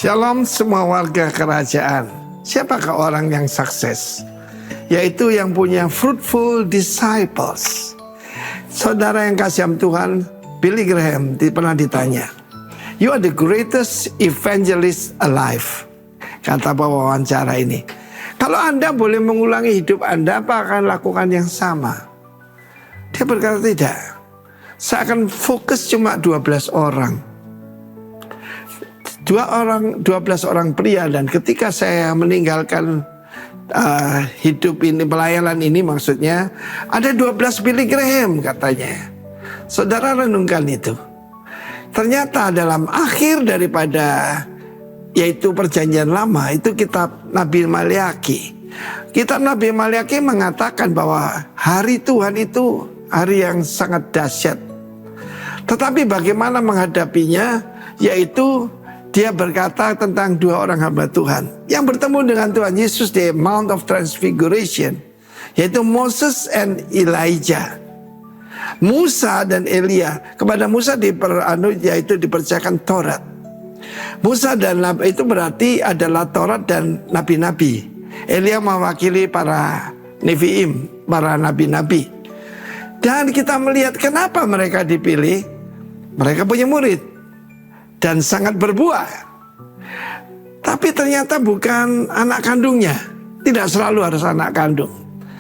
Shalom semua warga kerajaan. Siapakah orang yang sukses? Yaitu yang punya fruitful disciples. Saudara yang kasih Tuhan, Billy Graham pernah ditanya, "You are the greatest evangelist alive." Kata pewawancara ini, "Kalau Anda boleh mengulangi hidup Anda, apa akan lakukan yang sama?" Dia berkata, "Tidak. Saya akan fokus cuma 12 orang. 12 orang pria, dan ketika saya meninggalkan hidup ini, pelayanan ini maksudnya, ada 12 Billy Graham," katanya. Saudara renungkan itu. Ternyata dalam akhir daripada yaitu perjanjian lama, itu kitab Nabi Maliaki. Kitab Nabi Maliaki mengatakan bahwa hari Tuhan itu hari yang sangat dahsyat. Tetapi bagaimana menghadapinya, yaitu dia berkata tentang dua orang hamba Tuhan yang bertemu dengan Tuhan Yesus di Mount of Transfiguration, yaitu Moses and Elijah. Musa dan Elia. Kepada Musa yaitu dipercayakan Taurat. Musa dan Nabi itu berarti adalah Taurat dan nabi-nabi. Elia mewakili para Neviim, para nabi-nabi. Dan kita melihat kenapa mereka dipilih. Mereka punya murid dan sangat berbuah. Tapi ternyata bukan anak kandungnya. Tidak selalu harus anak kandung.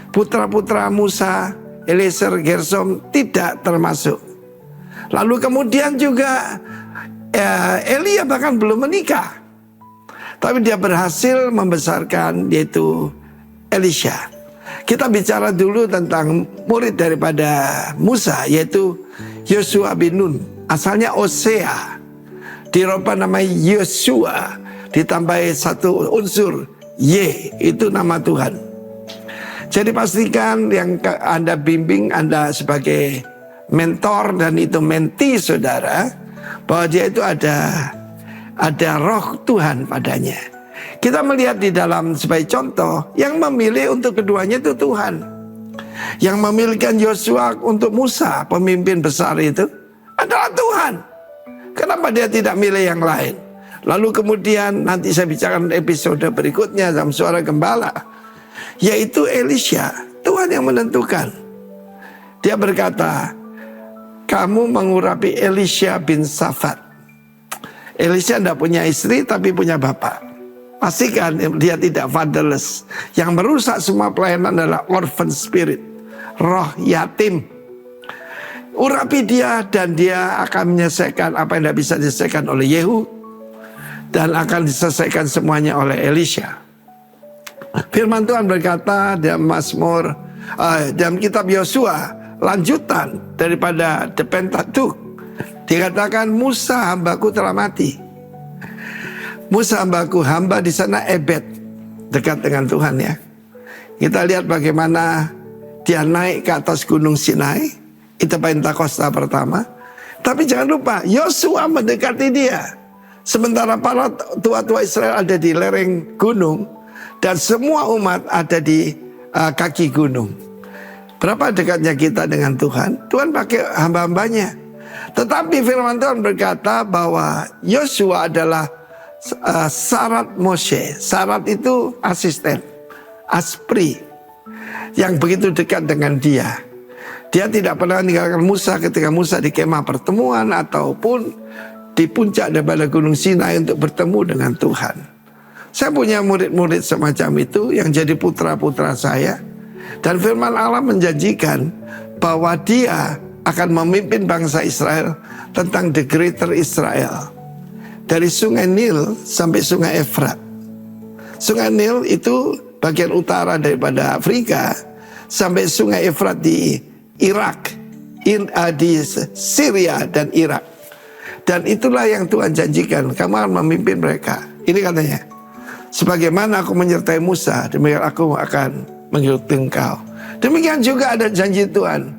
Putra-putra Musa, Eliezer, Gersom tidak termasuk. Lalu kemudian juga Elia bahkan belum menikah. Tapi dia berhasil membesarkan, yaitu Elisha. Kita bicara dulu tentang murid daripada Musa, yaitu Yosua bin Nun. Asalnya Osea. Dirubah nama Yosua, ditambahi satu unsur Y, itu nama Tuhan. Jadi pastikan yang Anda bimbing, Anda sebagai mentor dan itu mentee saudara, bahwa dia itu ada roh Tuhan padanya. Kita melihat di dalam sebagai contoh, yang memilih untuk keduanya itu Tuhan. Yang memilihkan Yosua untuk Musa, pemimpin besar itu, adalah Tuhan. Kenapa dia tidak milih yang lain? Lalu kemudian nanti saya bicarakan episode berikutnya dalam Suara Gembala, yaitu Elisha. Tuhan yang menentukan. Dia berkata, "Kamu mengurapi Elisha bin Safat." Elisha tidak punya istri tapi punya bapak. Pastikan dia tidak fatherless. Yang merusak semua pelayanan adalah orphan spirit, roh yatim. Urapi dia dan dia akan menyelesaikan apa yang tidak bisa diselesaikan oleh Yehu, dan akan diselesaikan semuanya oleh Elisha. Firman Tuhan berkata dalam Mazmur, dalam kitab Yosua, lanjutan daripada The Pentateuch, dikatakan Musa hambaku telah mati. Musa hambaku, hamba di sana Ebed, dekat dengan Tuhan ya. Kita lihat bagaimana dia naik ke atas gunung Sinai. Itu Pentakosta pertama. Tapi jangan lupa, Yosua mendekati dia. Sementara para tua-tua Israel ada di lereng gunung, dan semua umat ada di kaki gunung. Berapa dekatnya kita dengan Tuhan? Tuhan pakai hamba-hambanya. Tetapi firman Tuhan berkata bahwa Yosua adalah syarat Moshe. Syarat itu asisten, aspri, yang begitu dekat dengan dia. Dia tidak pernah meninggalkan Musa ketika Musa di kemah pertemuan ataupun di puncak daripada gunung Sinai untuk bertemu dengan Tuhan. Saya punya murid-murid semacam itu yang jadi putra-putra saya. Dan firman Allah menjanjikan bahwa dia akan memimpin bangsa Israel tentang the greater Israel. Dari sungai Nil sampai sungai Efrat. Sungai Nil itu bagian utara daripada Afrika, sampai sungai Efrat di Irak, di Syria dan Irak. Dan itulah yang Tuhan janjikan, kamu akan memimpin mereka. Ini katanya, sebagaimana aku menyertai Musa, demikian aku akan mengikuti engkau. Demikian juga ada janji Tuhan.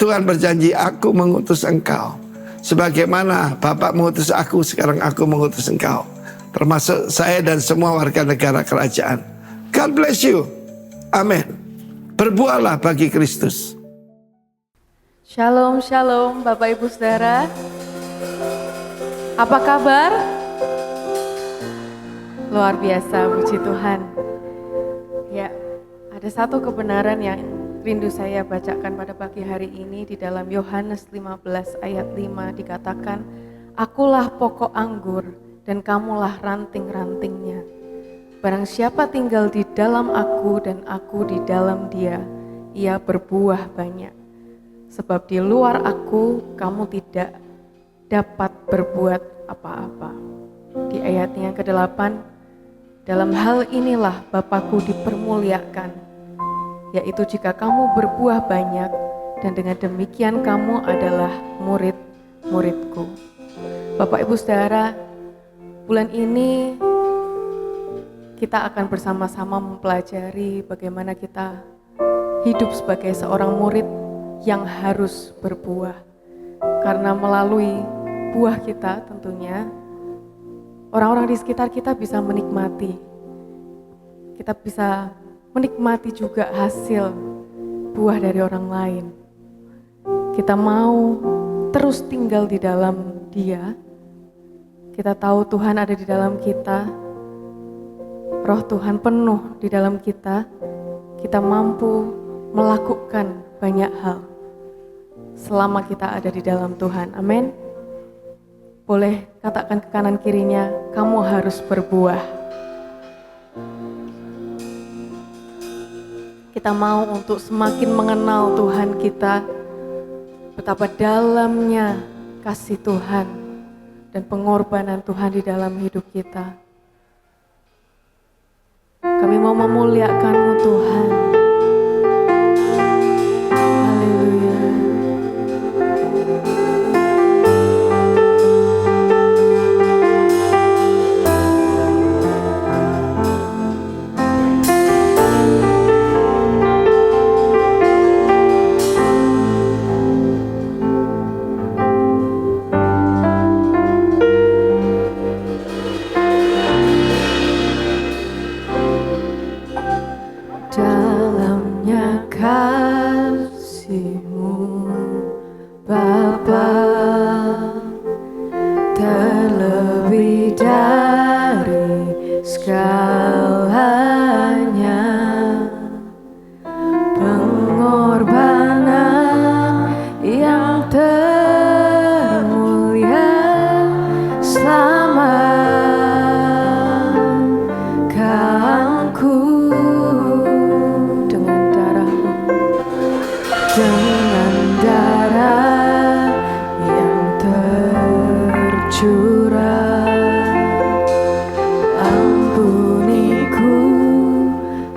Tuhan berjanji, aku mengutus engkau. Sebagaimana Bapak mengutus aku, sekarang aku mengutus engkau. Termasuk saya dan semua warga negara kerajaan. God bless you. Amin. Berbuahlah bagi Kristus. Shalom, shalom Bapak Ibu Saudara. Apa kabar? Luar biasa, puji Tuhan. Ya, ada satu kebenaran yang rindu saya bacakan pada pagi hari ini di dalam Yohanes 15 ayat 5 dikatakan, "Akulah pokok anggur dan kamulah ranting-rantingnya. Barang siapa tinggal di dalam aku dan aku di dalam dia, ia berbuah banyak. Sebab di luar aku kamu tidak dapat berbuat apa-apa." Di ayatnya yang ke-8, "Dalam hal inilah Bapakku dipermuliakan, yaitu jika kamu berbuah banyak, dan dengan demikian kamu adalah murid-muridku." Bapak Ibu Saudara, bulan ini kita akan bersama-sama mempelajari bagaimana kita hidup sebagai seorang murid yang harus berbuah. Karena melalui buah kita tentunya, orang-orang di sekitar kita bisa menikmati. Kita bisa menikmati juga hasil buah dari orang lain. Kita mau terus tinggal di dalam Dia. Kita tahu Tuhan ada di dalam kita. Roh Tuhan penuh di dalam kita. Kita mampu melakukan banyak hal selama kita ada di dalam Tuhan. Amin. Boleh katakan ke kanan kirinya, kamu harus berbuah. Kita mau untuk semakin mengenal Tuhan kita, betapa dalamnya kasih Tuhan dan pengorbanan Tuhan di dalam hidup kita. Kami mau memuliakan-Mu Tuhan. Haleluya. Dalamnya kasih-Mu Bapa, terlebih dari segalanya, pengorbanan yang termulia selamatkanku. Dengan darah yang tercurah, ampuniku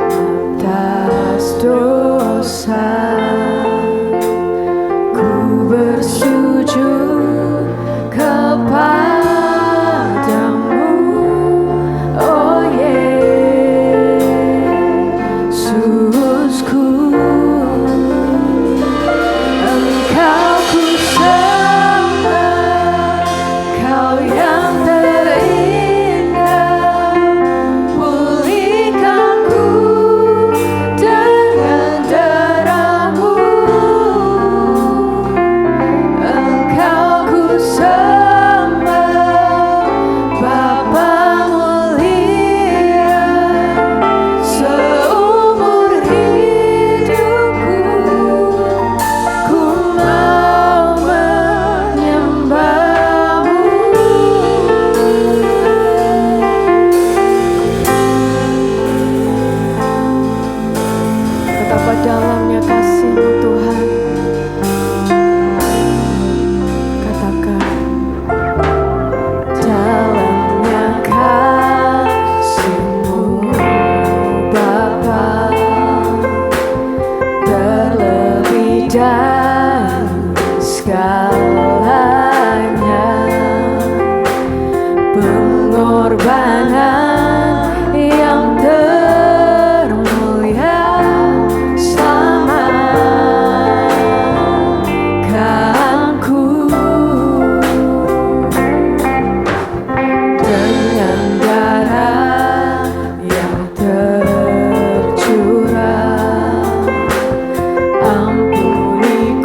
atas dosa. Ku bersujud kepadamu, oh Yesusku. Dalamnya kasih-Mu Tuhan, katakan, dalamnya kasih-Mu Bapa, terlebih dari segalanya, pengorbanan yang ampuniku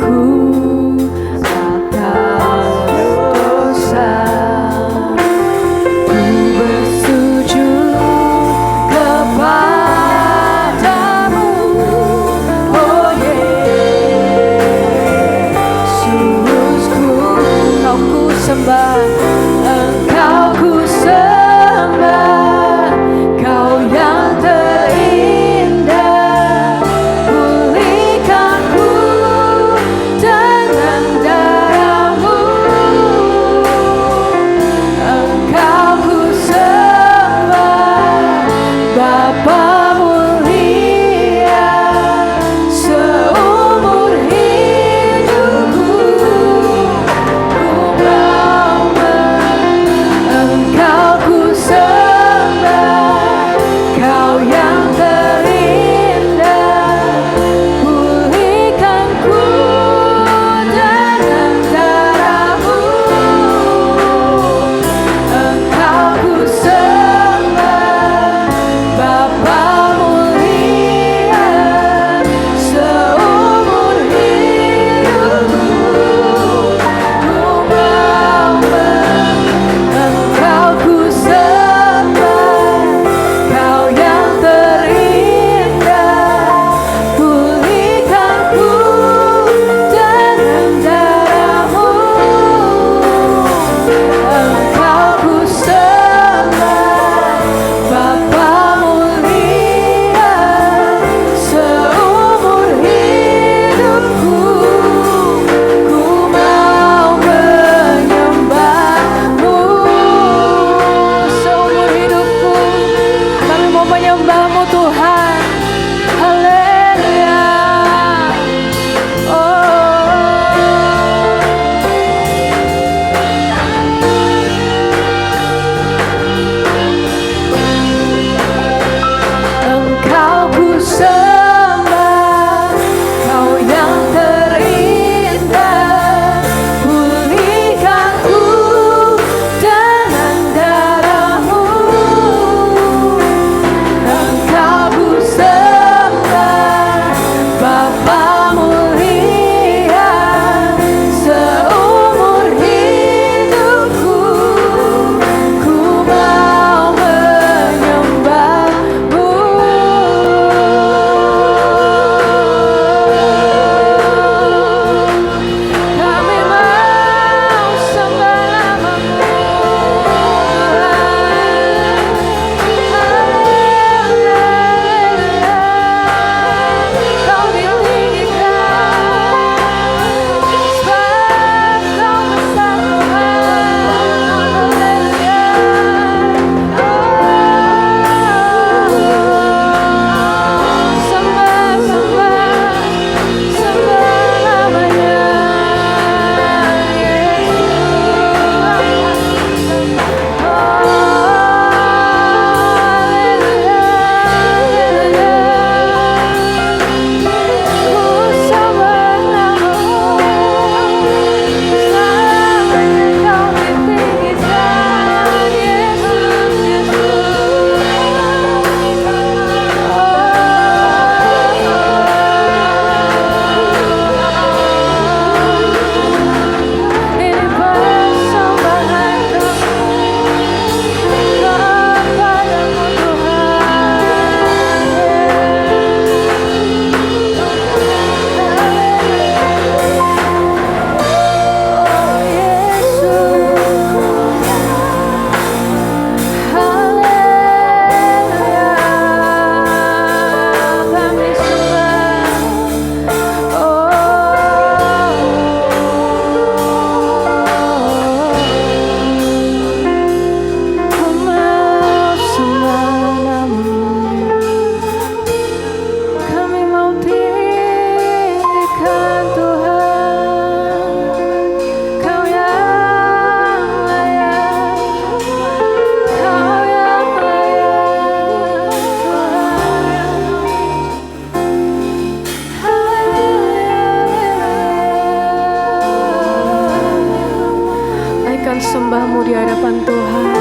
di hadapan Tuhan.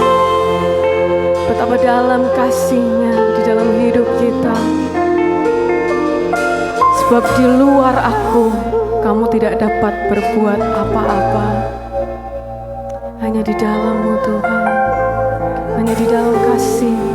Betapa dalam kasih-Nya di dalam hidup kita. Sebab di luar aku, kamu tidak dapat berbuat apa-apa. Hanya di dalam-Mu Tuhan, hanya di dalam kasih-Mu.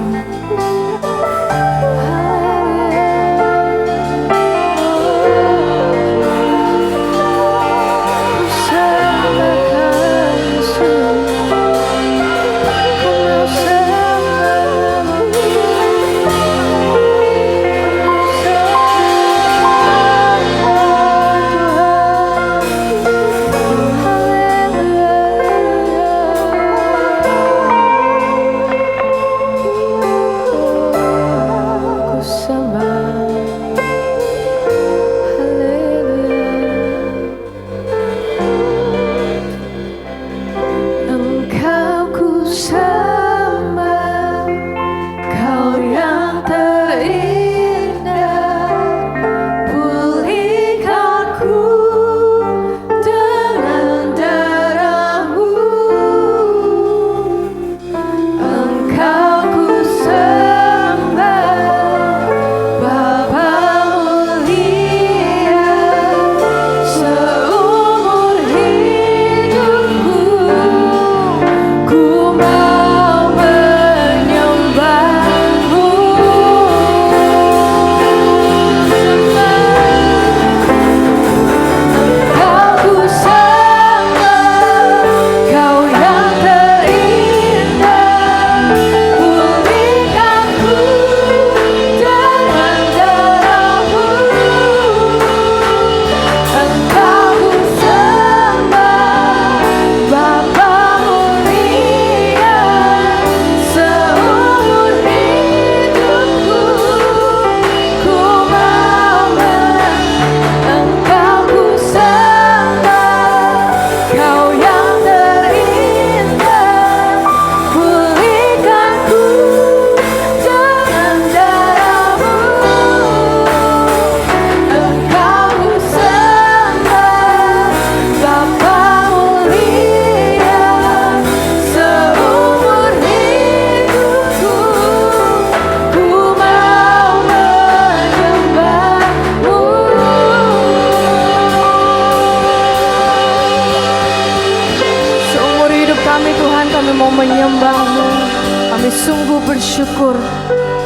Bersyukur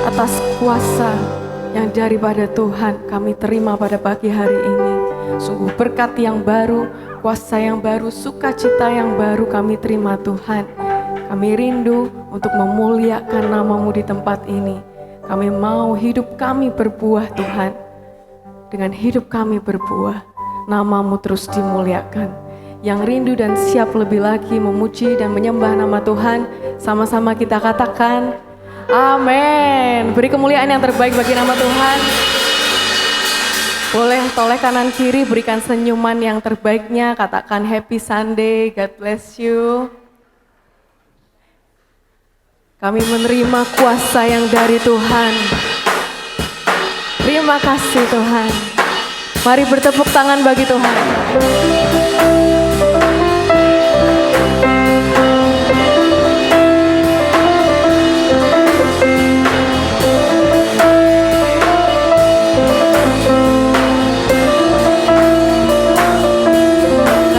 atas kuasa yang daripada Tuhan kami terima pada pagi hari ini. Sungguh berkat yang baru, kuasa yang baru, sukacita yang baru kami terima Tuhan. Kami rindu untuk memuliakan nama-Mu di tempat ini. Kami mau hidup kami berbuah Tuhan. Dengan hidup kami berbuah, nama-Mu terus dimuliakan. Yang rindu dan siap lebih lagi memuji dan menyembah nama Tuhan, sama-sama kita katakan, amin. Beri kemuliaan yang terbaik bagi nama Tuhan. Boleh toleh kanan kiri, berikan senyuman yang terbaiknya. Katakan happy Sunday, God bless you. Kami menerima kuasa yang dari Tuhan. Terima kasih Tuhan. Mari bertepuk tangan bagi Tuhan.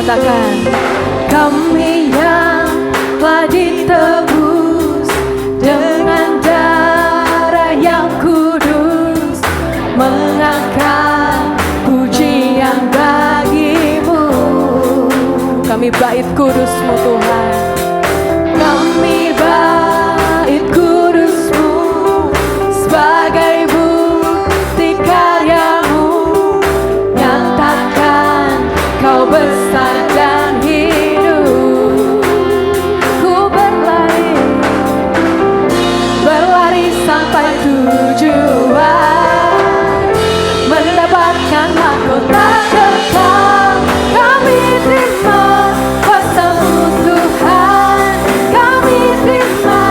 Katakan, kami yang telah ditebus dengan darah yang kudus, mengangkat pujian bagi-Mu. Kami bait kudus-Mu Tuhan. Kami bait kudus-Mu sebagai bukti karya-Mu. Nyatakan Kau besar dan hidup. Ku berlari sampai tujuan, mendapatkan mahkota kekal. Kami terima kuasa-Mu Tuhan. Kami terima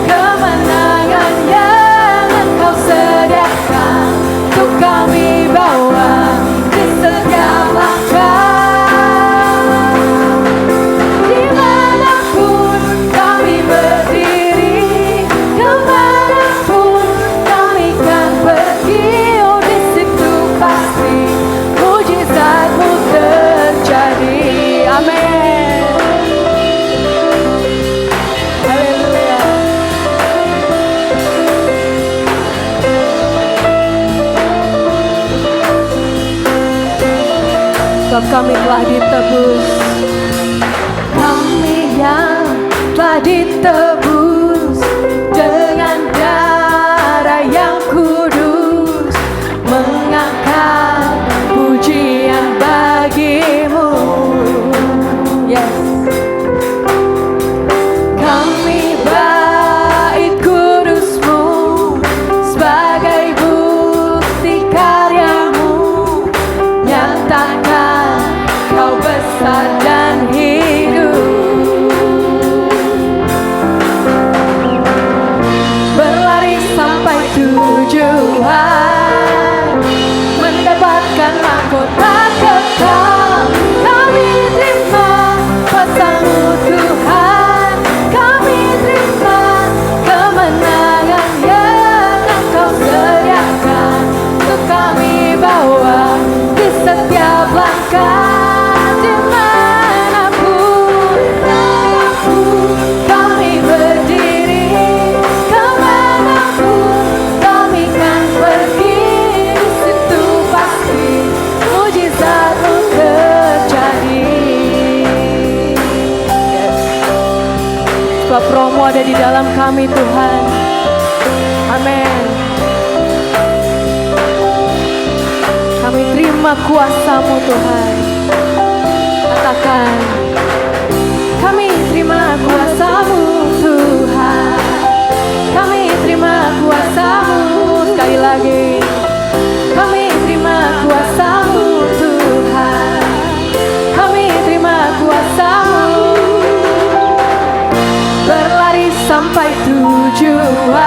kemenangan yang Engkau sediakan untuk kami bawa di setiap langkah. Dimanapun sebab kami telah ditebus. Kami yang telah ditebus dengan darah yang kudus, mengangkat pujian bagimu. Yes. Kami bait kudusmu sebagai bukti karyamu, nyatakan kau besar dan hidup. Berlari sampai tujuan, mendapatkan mahkota kekal. Kami terima pesanmu Tuhan, kami terima kemenangan yang Engkau sediakan untuk kami bawa di setiap langkah. Dimanapun kami berdiri, kemanapun kami kan pergi, di situ pasti mujizatmu terjadi. Yes. Sebab Roh-Mu ada di dalam kami Tuhan. Amin. Kami terima kuasa-Mu Tuhan. Katakan, kami terima kuasa-Mu Tuhan. Kami terima kuasa-Mu. Sekali lagi, kami terima kuasa-Mu Tuhan. Kami terima kuasa-Mu. Berlari sampai tujuan,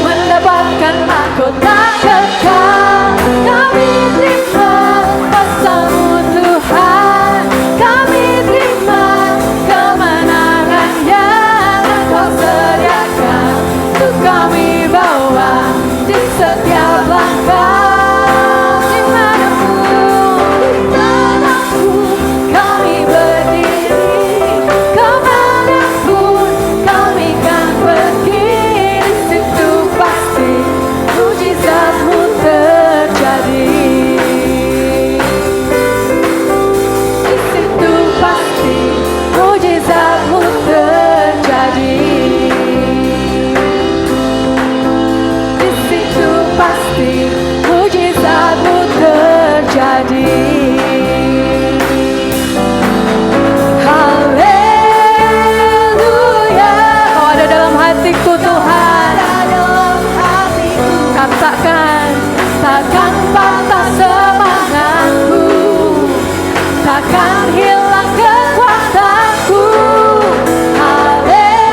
mendapatkan mahkota kekal. Kami terima kuasa-Mu Tuhan, kami terima kemenangan yang Engkau sediakan untuk kami bawa di setiap langkah. Dimanapun kami berdiri, kemanapun kami kan pergi, di situ pasti mujizat-Mu terjadi. Di situ pasti mujizat-Mu terjadi. Di situ pasti mujizat-Mu terjadi. Haleluya. Kau ada dalam hatiku Tuhan. Katakan, takkan patah semangatku, takkan hilang kekuatanku. Haleluya.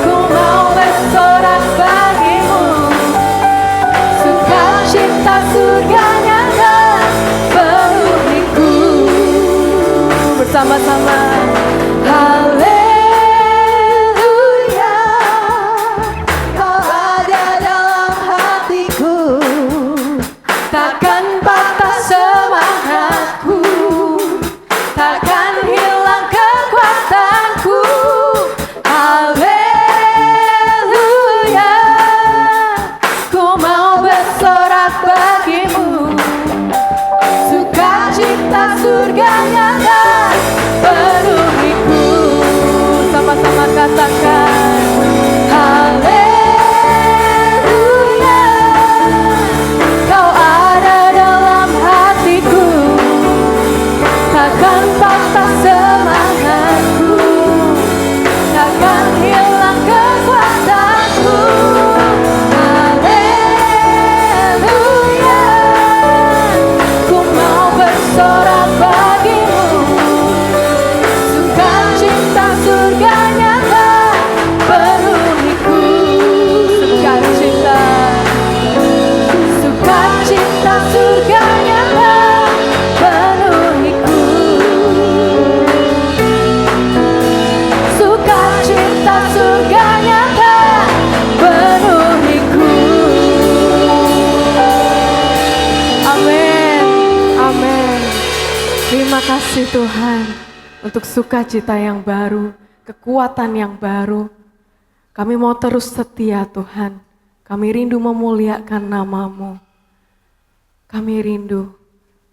Ku mau bersorak bagimu, sukacita surganya kan penuhiku. Bersama-sama. Haleluya. Kau ada dalam hatiku, takkan patah semangatku, takkan hilang kekuatanku. Haleluya. Ku mau bersorak bagimu, sukacita surganya kan penuhiku. Sama-sama katakan, haleluya. Kau ada dalam hatiku, takkan patah semangatku, takkan hilang kekuatanku. Haleluya. Ku mau bersorak bagimu, sukacita surganya kan penuhiku. Sukacita, sukacita surganya kan penuhiku. Sukacita surganya kan penuhiku. Amin, amin. Terima kasih Tuhan untuk sukacita yang baru, kekuatan yang baru. Kami mau terus setia Tuhan. Kami rindu memuliakan nama-Mu. Kami rindu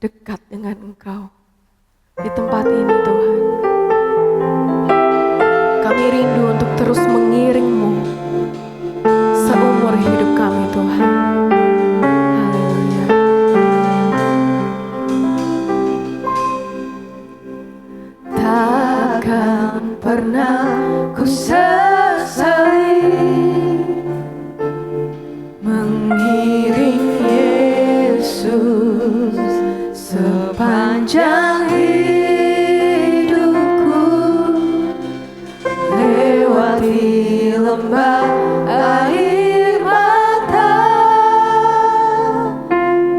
dekat dengan Engkau di tempat ini Tuhan. Kami rindu untuk terus mengiring-Mu seumur hidup kami Tuhan. Haleluya. Takkan pernah ku sesali mengiring Yesus sepanjang hidupku, lewati lembah air mata,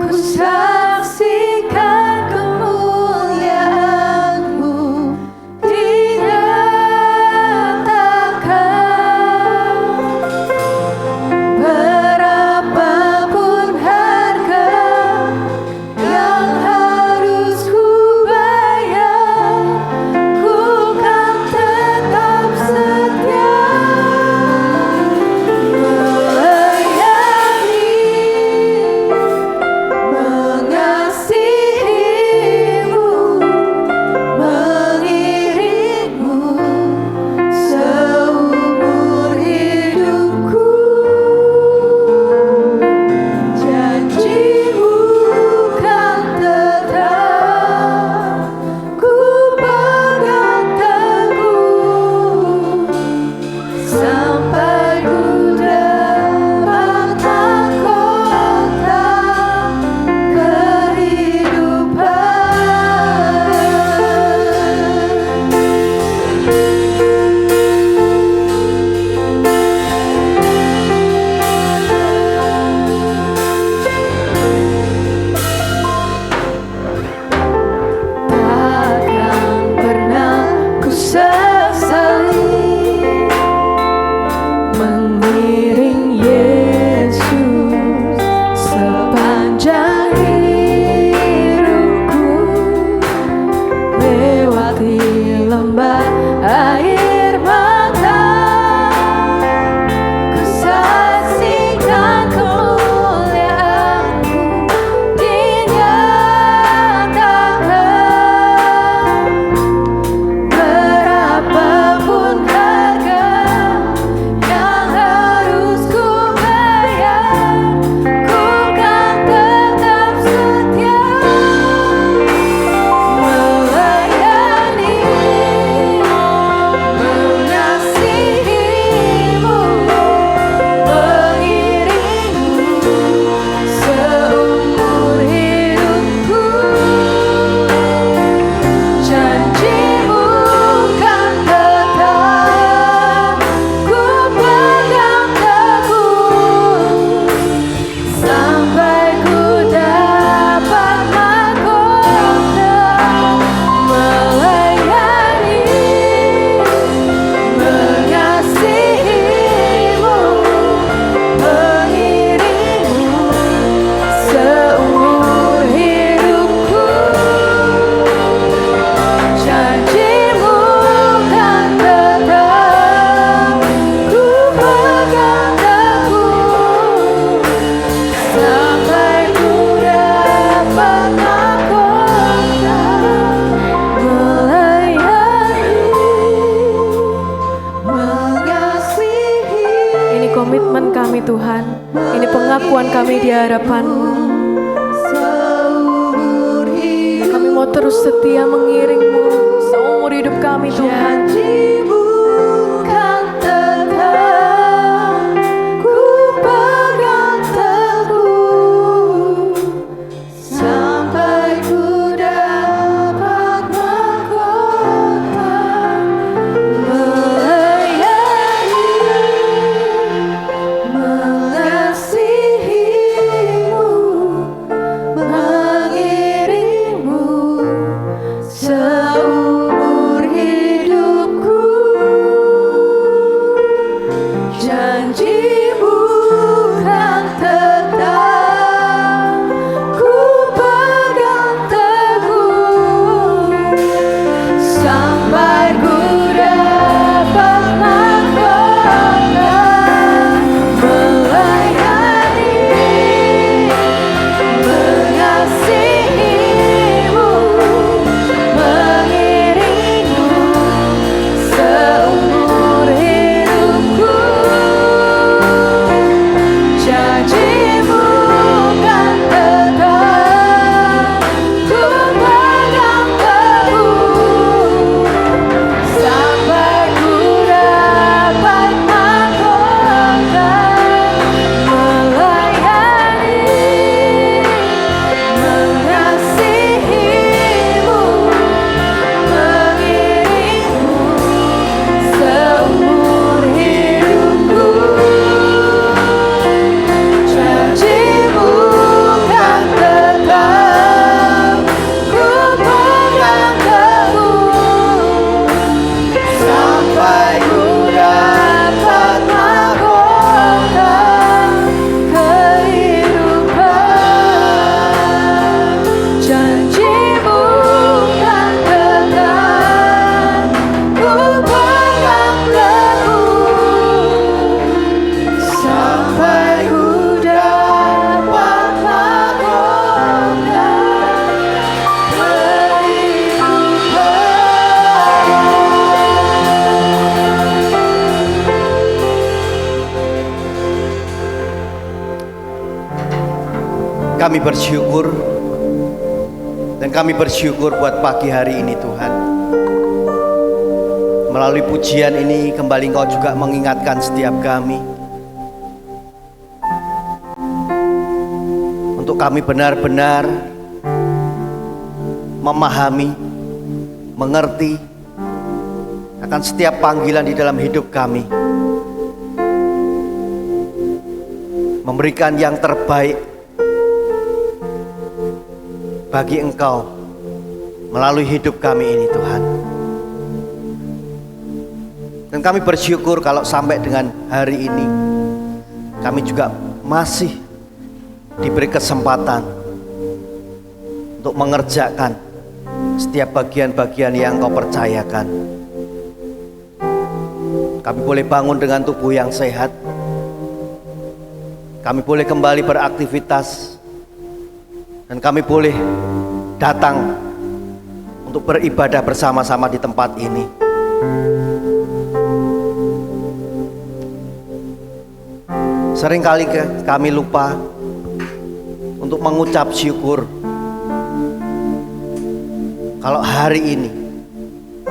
ku saksikan kemuliaan-Mu dinyatakan. Berapapun harga yang harus ku bayar, ku kan tetap setia melayani, mengasihi-Mu, mengiring-Mu seumur hidupku. Janji-Mu kan tetap ku pegang teguh sampai ku dapat mahkota Takkan pernah ku sesali mengiring Yesus sepanjang hidupku, lewati lembah air mata, ku saksikan kemuliaan-Mu dinyatakan. Berapapun harga yang harus ku bayar, ku kan tetap setia melayani, mengasihi-Mu, mengiring-Mu seumur hidupku. Janji-Mu kan tetap ku pegang teguh sampai ku dapat mahkota melayani, mengasihi-Mu, mengiring-Mu seumur hidupku. Janji-Mu kan tetap ku pegang teguh sampai ku dapat mahkota melayani, mengasihi. Ini komitmen kami Tuhan, ini pengakuan kami di hadapan-Mu. seumur hidup. Kami mau terus setia mengiring-Mu seumur hidup kami Tuhan. Janji-Mu kan tetap ku pegang teguh sampai ku dapat mahkota melayani, mengasihi-Mu, mengiring-Mu seumur hidupku. Kami bersyukur, dan kami bersyukur buat pagi hari ini Tuhan. Melalui pujian ini kembali Engkau juga mengingatkan setiap kami untuk kami benar-benar memahami, mengerti akan setiap panggilan di dalam hidup kami, memberikan yang terbaik bagi Engkau melalui hidup kami ini Tuhan. Dan kami bersyukur kalau sampai dengan hari ini kami juga masih diberi kesempatan untuk mengerjakan setiap bagian-bagian yang Engkau percayakan. Kami boleh bangun dengan tubuh yang sehat. Kami boleh kembali beraktivitas. Dan kami boleh datang untuk beribadah bersama-sama di tempat ini. Seringkali kami lupa untuk mengucap syukur kalau hari ini,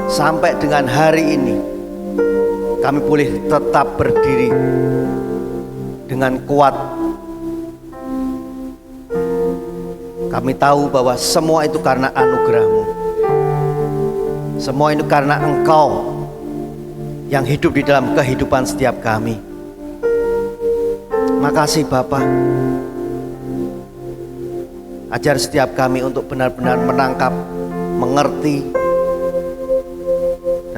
sampai dengan hari ini, kami boleh tetap berdiri dengan kuat. Kami tahu bahwa semua itu karena anugerah-Mu. Semua itu karena Engkau yang hidup di dalam kehidupan setiap kami. Makasih Bapa. Ajar setiap kami untuk benar-benar menangkap, mengerti,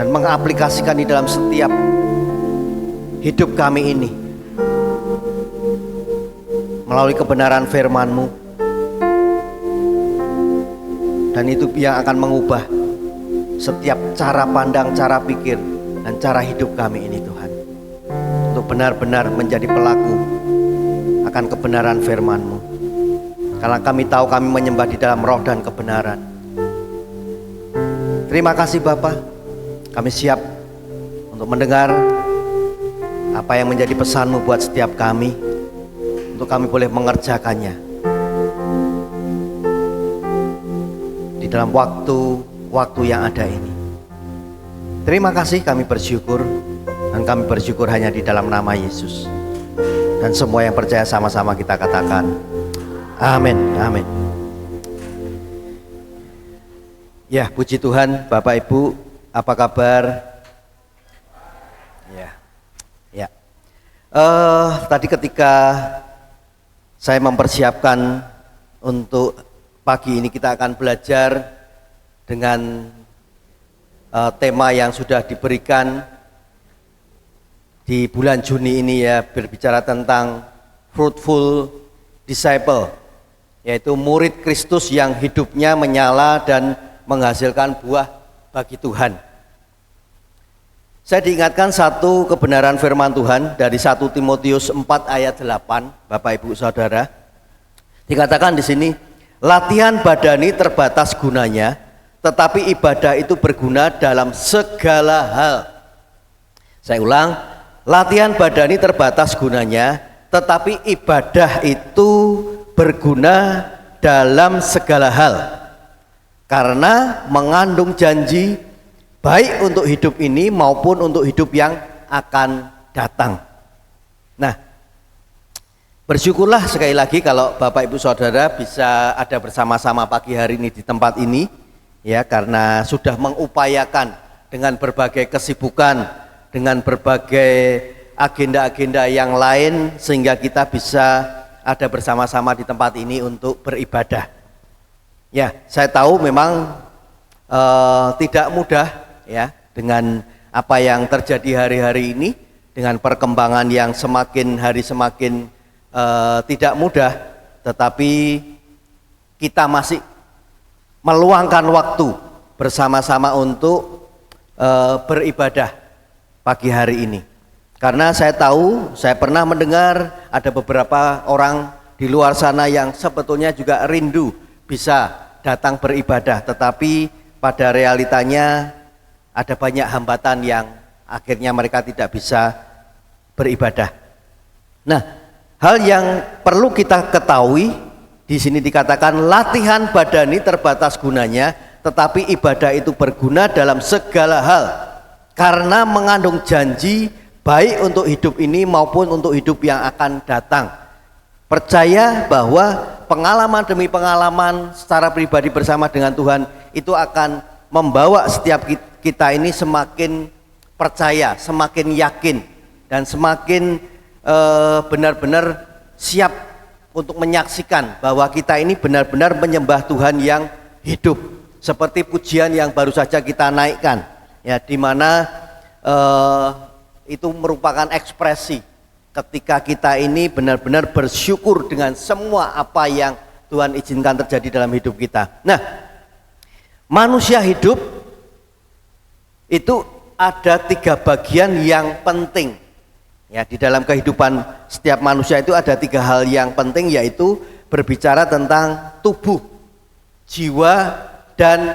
dan mengaplikasikan di dalam setiap hidup kami ini melalui kebenaran firman-Mu. Dan itu yang akan mengubah setiap cara pandang, cara pikir, dan cara hidup kami ini Tuhan. Untuk benar-benar menjadi pelaku akan kebenaran firman-Mu. Karena kami tahu kami menyembah di dalam roh dan kebenaran. Terima kasih Bapa. Kami siap untuk mendengar apa yang menjadi pesan-Mu buat setiap kami, untuk kami boleh mengerjakannya dalam waktu yang ada ini. Terima kasih, kami bersyukur, dan kami bersyukur hanya di dalam nama Yesus. Dan semua yang percaya sama-sama kita katakan amin, amin. Ya, puji Tuhan. Bapak Ibu, apa kabar? Ya. Tadi ketika saya mempersiapkan untuk pagi ini kita akan belajar dengan tema yang sudah diberikan di bulan Juni ini, ya, berbicara tentang fruitful disciple, yaitu murid Kristus yang hidupnya menyala dan menghasilkan buah bagi Tuhan. Saya diingatkan satu kebenaran firman Tuhan dari 1 Timotius 4 ayat 8, Bapak Ibu Saudara. Dikatakan di sini, latihan badani terbatas gunanya, tetapi ibadah itu berguna dalam segala hal. Saya ulang, latihan badani terbatas gunanya, tetapi ibadah itu berguna dalam segala hal. Karena mengandung janji baik untuk hidup ini maupun untuk hidup yang akan datang. Nah, bersyukurlah sekali lagi kalau Bapak Ibu Saudara bisa ada bersama-sama pagi hari ini di tempat ini, ya, karena sudah mengupayakan dengan berbagai kesibukan, dengan berbagai agenda-agenda yang lain, sehingga kita bisa ada bersama-sama di tempat ini untuk beribadah. Ya, saya tahu memang tidak mudah, ya, dengan apa yang terjadi hari-hari ini, dengan perkembangan yang semakin hari semakin tidak mudah, tetapi kita masih meluangkan waktu bersama-sama untuk beribadah pagi hari ini. Karena saya tahu, saya pernah mendengar ada beberapa orang di luar sana yang sebetulnya juga rindu bisa datang beribadah, tetapi pada realitanya ada banyak hambatan yang akhirnya mereka tidak bisa beribadah. Nah, hal yang perlu kita ketahui Di sini dikatakan latihan badani terbatas gunanya, tetapi ibadah itu berguna dalam segala hal karena mengandung janji baik untuk hidup ini maupun untuk hidup yang akan datang. Percaya bahwa pengalaman demi pengalaman secara pribadi bersama dengan Tuhan itu akan membawa setiap kita ini semakin percaya, semakin yakin, dan semakin benar-benar siap untuk menyaksikan bahwa kita ini benar-benar menyembah Tuhan yang hidup, seperti pujian yang baru saja kita naikkan, ya, di mana itu merupakan ekspresi ketika kita ini benar-benar bersyukur dengan semua apa yang Tuhan izinkan terjadi dalam hidup kita. Nah, manusia hidup itu ada 3 bagian yang penting. Ya, di dalam kehidupan setiap manusia itu ada 3 hal yang penting, yaitu berbicara tentang tubuh, jiwa, dan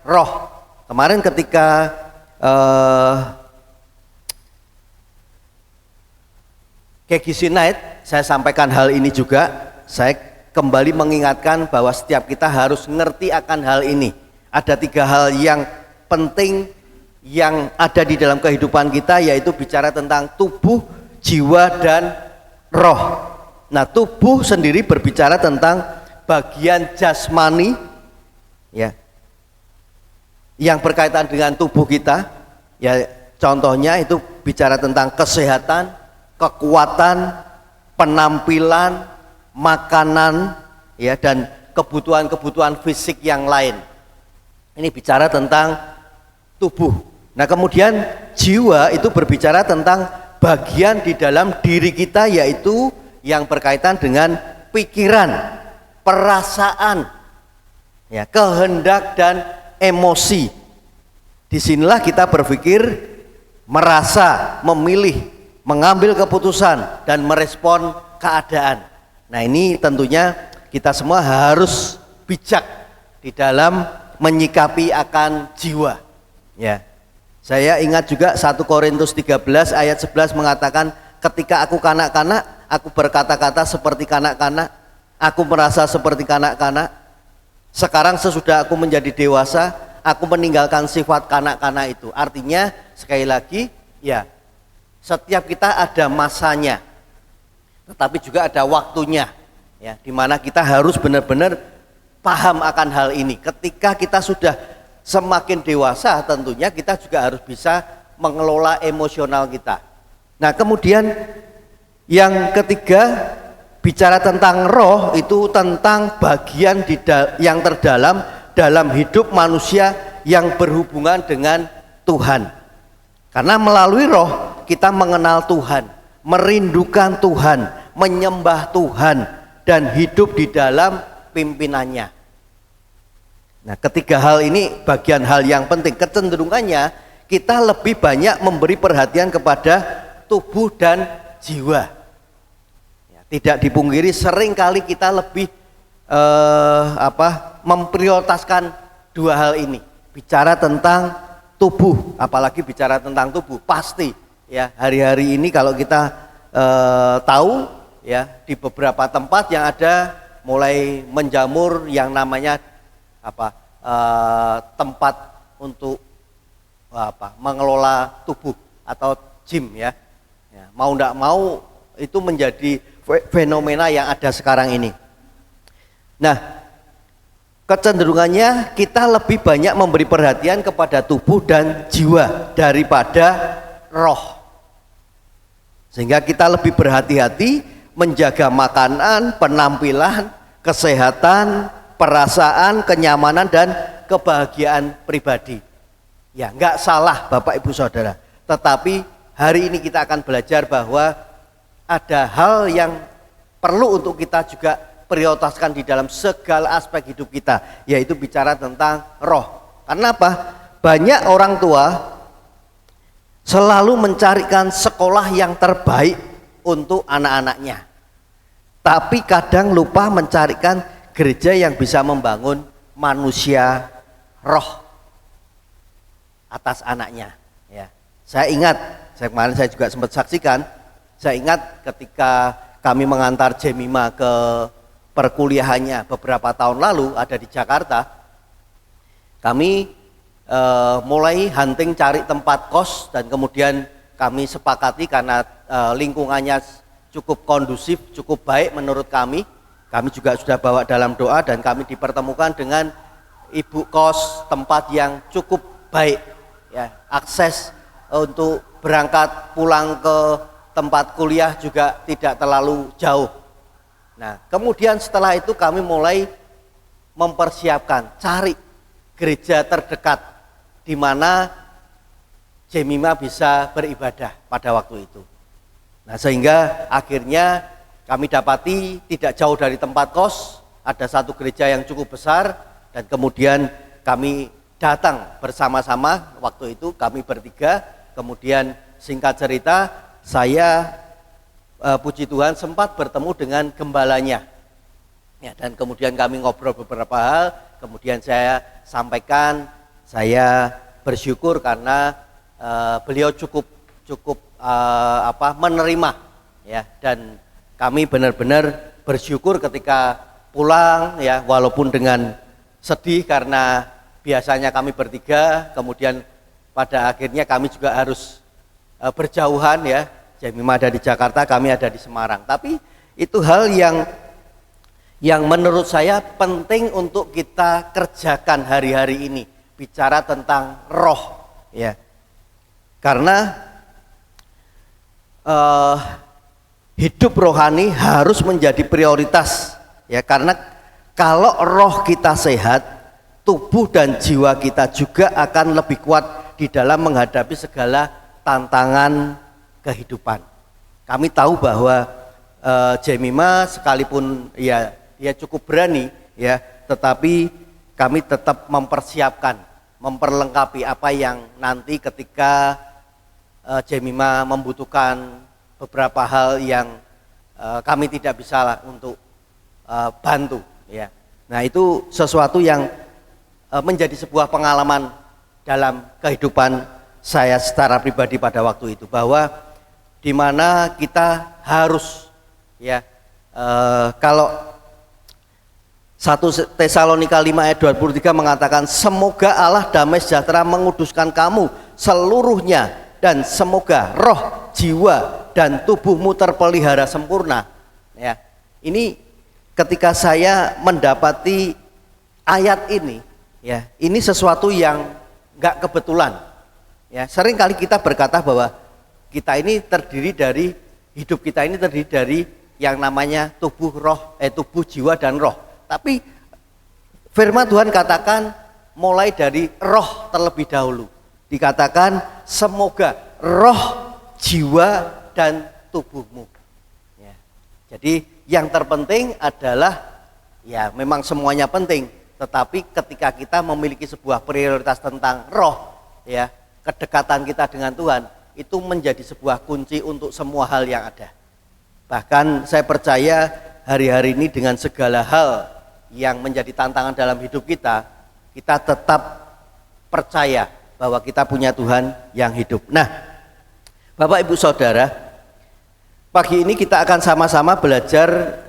roh. Kemarin ketika Kegisi Night saya sampaikan hal ini juga. Saya kembali mengingatkan bahwa setiap kita harus ngerti akan hal ini. Ada 3 hal yang penting yang ada di dalam kehidupan kita, yaitu bicara tentang tubuh, jiwa, dan roh. Nah, tubuh sendiri berbicara tentang bagian jasmani, ya, yang berkaitan dengan tubuh kita. Ya, contohnya itu bicara tentang kesehatan, kekuatan, penampilan, makanan, ya, dan kebutuhan-kebutuhan fisik yang lain. Ini bicara tentang tubuh. Nah, kemudian jiwa itu berbicara tentang bagian di dalam diri kita, yaitu yang berkaitan dengan pikiran, perasaan, ya, kehendak, dan emosi. Disinilah kita berpikir, merasa, memilih, mengambil keputusan, dan merespon keadaan. Nah, ini tentunya kita semua harus bijak di dalam menyikapi akan jiwa, ya. Saya ingat juga 1 Korintus 13 ayat 11 mengatakan, ketika aku kanak-kanak, aku berkata-kata seperti kanak-kanak, aku merasa seperti kanak-kanak. Sekarang sesudah aku menjadi dewasa, aku meninggalkan sifat kanak-kanak itu. Artinya sekali lagi, ya, setiap kita ada masanya, tetapi juga ada waktunya, ya, di mana kita harus benar-benar paham akan hal ini. Ketika kita sudah semakin dewasa, tentunya kita juga harus bisa mengelola emosional kita. Nah, kemudian yang ketiga, bicara tentang roh, itu tentang bagian yang terdalam dalam hidup manusia yang berhubungan dengan Tuhan. Karena melalui roh kita mengenal Tuhan, merindukan Tuhan, menyembah Tuhan, dan hidup di dalam pimpinannya. Nah, 3 hal ini bagian hal yang penting. Kecenderungannya kita lebih banyak memberi perhatian kepada tubuh dan jiwa. Ya, tidak dipungkiri seringkali kita lebih memprioritaskan 2 hal ini. Bicara tentang tubuh, apalagi bicara tentang tubuh, pasti, ya, hari-hari ini kalau kita tahu, ya, di beberapa tempat yang ada mulai menjamur yang namanya tempat untuk mengelola tubuh atau gym, ya. Mau tidak mau itu menjadi fenomena yang ada sekarang ini. Nah, kecenderungannya kita lebih banyak memberi perhatian kepada tubuh dan jiwa daripada roh, sehingga kita lebih berhati-hati menjaga makanan, penampilan, kesehatan, perasaan, kenyamanan, dan kebahagiaan pribadi. Ya, nggak salah Bapak Ibu Saudara. Tetapi hari ini kita akan belajar bahwa ada hal yang perlu untuk kita juga prioritaskan di dalam segala aspek hidup kita, yaitu bicara tentang roh. Karena apa? Banyak orang tua selalu mencarikan sekolah yang terbaik untuk anak-anaknya, tapi kadang lupa mencarikan gereja yang bisa membangun manusia roh atas anaknya, ya. Saya ingat, kemarin saya juga sempat saksikan, saya ingat ketika kami mengantar Jemima ke perkuliahannya beberapa tahun lalu ada di Jakarta, kami mulai hunting cari tempat kos, dan kemudian kami sepakati karena lingkungannya cukup kondusif, cukup baik menurut kami juga sudah bawa dalam doa, dan kami dipertemukan dengan ibu kos tempat yang cukup baik, ya, akses untuk berangkat pulang ke tempat kuliah juga tidak terlalu jauh. Nah, kemudian setelah itu kami mulai mempersiapkan, cari gereja terdekat di mana Jemima bisa beribadah pada waktu itu. Nah, sehingga akhirnya kami dapati tidak jauh dari tempat kos ada satu gereja yang cukup besar, dan kemudian kami datang bersama-sama. Waktu itu kami bertiga, kemudian singkat cerita saya puji Tuhan sempat bertemu dengan gembalanya, ya, dan kemudian kami ngobrol beberapa hal. Kemudian saya sampaikan saya bersyukur karena beliau cukup menerima, ya, dan kami benar-benar bersyukur ketika pulang, ya, walaupun dengan sedih karena biasanya kami bertiga, kemudian pada akhirnya kami juga harus berjauhan, ya. Jemima ada di Jakarta, kami ada di Semarang. Tapi itu hal yang menurut saya penting untuk kita kerjakan hari-hari ini, bicara tentang roh, ya. Karena hidup rohani harus menjadi prioritas, ya, karena kalau roh kita sehat, tubuh dan jiwa kita juga akan lebih kuat di dalam menghadapi segala tantangan kehidupan. Kami tahu bahwa Jemima sekalipun ya dia cukup berani, ya, tetapi kami tetap mempersiapkan, memperlengkapi apa yang nanti ketika Jemima membutuhkan beberapa hal yang kami tidak bisa untuk bantu, ya. Nah, itu sesuatu yang menjadi sebuah pengalaman dalam kehidupan saya secara pribadi pada waktu itu, bahwa di mana kita harus, ya, kalau 1 Tesalonika 5 ayat 23 mengatakan, semoga Allah damai sejahtera menguduskan kamu seluruhnya, dan semoga roh, jiwa, dan tubuhmu terpelihara sempurna. Ya, ini ketika saya mendapati ayat ini, ya, ini sesuatu yang nggak kebetulan. Ya, sering kali kita berkata bahwa kita ini terdiri dari, hidup kita ini terdiri dari yang namanya tubuh, tubuh, jiwa, dan roh. Tapi firman Tuhan katakan mulai dari roh terlebih dahulu. Dikatakan semoga roh, jiwa, dan tubuhmu. Ya. Jadi yang terpenting adalah, ya, memang semuanya penting, tetapi ketika kita memiliki sebuah prioritas tentang roh, ya, kedekatan kita dengan Tuhan, itu menjadi sebuah kunci untuk semua hal yang ada. Bahkan saya percaya hari-hari ini dengan segala hal yang menjadi tantangan dalam hidup kita, kita tetap percaya bahwa kita punya Tuhan yang hidup. Nah, Bapak Ibu Saudara, pagi ini kita akan sama-sama belajar.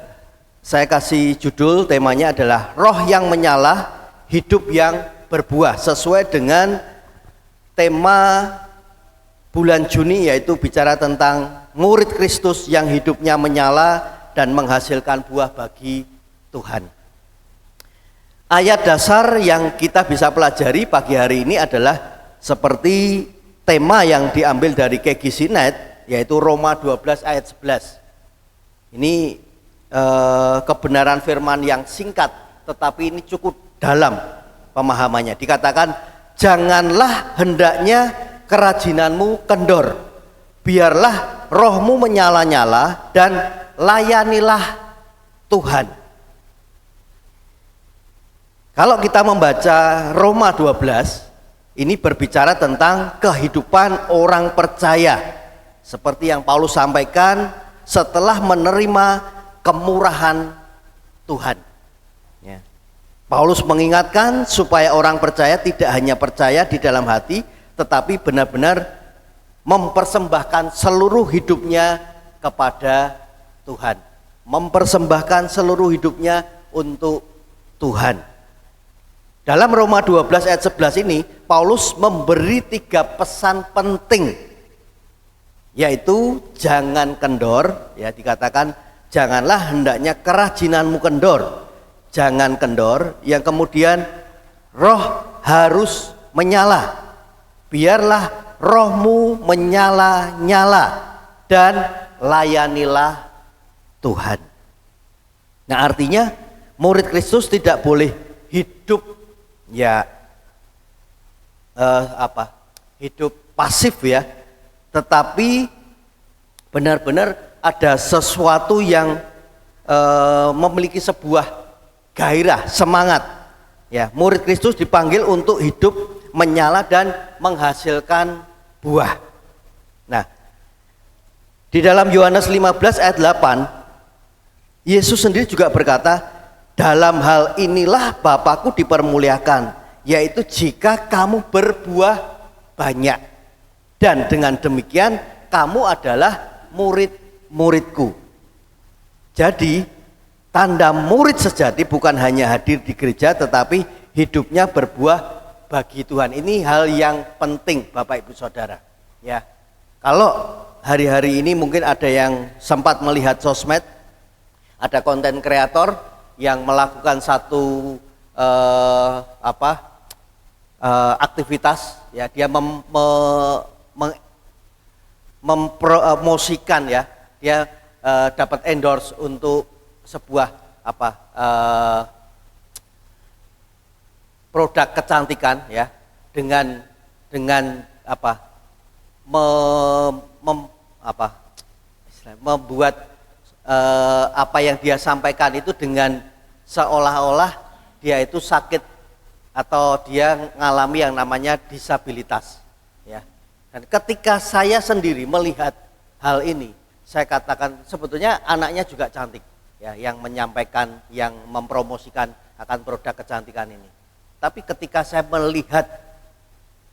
Saya kasih judul, temanya adalah roh yang menyala, hidup yang berbuah, sesuai dengan tema bulan Juni, yaitu bicara tentang murid Kristus yang hidupnya menyala dan menghasilkan buah bagi Tuhan. Ayat dasar yang kita bisa pelajari pagi hari ini adalah seperti tema yang diambil dari KG Sinet, yaitu Roma 12 ayat 11. Ini kebenaran firman yang singkat, tetapi ini cukup dalam pemahamannya. Dikatakan, janganlah hendaknya kerajinanmu kendor, biarlah rohmu menyala-nyala dan layanilah Tuhan. Kalau kita membaca Roma 12, ini berbicara tentang kehidupan orang percaya, seperti yang Paulus sampaikan setelah menerima kemurahan Tuhan. Ya. Paulus mengingatkan supaya orang percaya tidak hanya percaya di dalam hati, tetapi benar-benar mempersembahkan seluruh hidupnya kepada Tuhan. mempersembahkan seluruh hidupnya untuk Tuhan. Dalam Roma 12 ayat 11 ini Paulus memberi 3 pesan penting, yaitu jangan kendor, ya, dikatakan janganlah hendaknya kerajinanmu kendor, jangan kendor. Yang kemudian roh harus menyala, biarlah rohmu menyala-nyala dan layanilah Tuhan. Nah, artinya murid Kristus tidak boleh hidup hidup pasif, ya, tetapi benar-benar ada sesuatu yang memiliki sebuah gairah, semangat. Ya, murid Kristus dipanggil untuk hidup menyala dan menghasilkan buah. Nah, di dalam Yohanes 15 ayat 8, Yesus sendiri juga berkata, dalam hal inilah Bapakku dipermuliakan, yaitu jika kamu berbuah banyak, dan dengan demikian kamu adalah murid-muridku. Jadi tanda murid sejati bukan hanya hadir di gereja, tetapi hidupnya berbuah bagi Tuhan. Ini hal yang penting, Bapak Ibu Saudara. Ya, kalau hari-hari ini mungkin ada yang sempat melihat sosmed, ada konten kreator yang melakukan satu aktivitas, ya, dia mempromosikan, ya, dia dapat endorse untuk sebuah produk kecantikan, ya, dengan membuat apa yang dia sampaikan itu dengan seolah-olah dia itu sakit atau dia mengalami yang namanya disabilitas, ya. Dan ketika saya sendiri melihat hal ini, saya katakan sebetulnya anaknya juga cantik, ya, yang menyampaikan, yang mempromosikan akan produk kecantikan ini. Tapi ketika saya melihat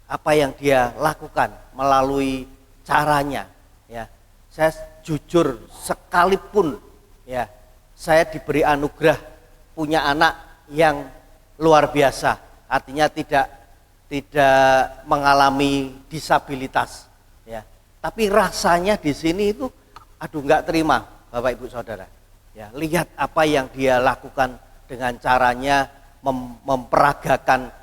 apa yang dia lakukan melalui caranya, ya, saya jujur, sekalipun, ya, saya diberi anugerah punya anak yang luar biasa, artinya tidak mengalami disabilitas, ya, tapi rasanya di sini itu nggak terima, Bapak Ibu Saudara, ya, lihat apa yang dia lakukan dengan caranya memperagakan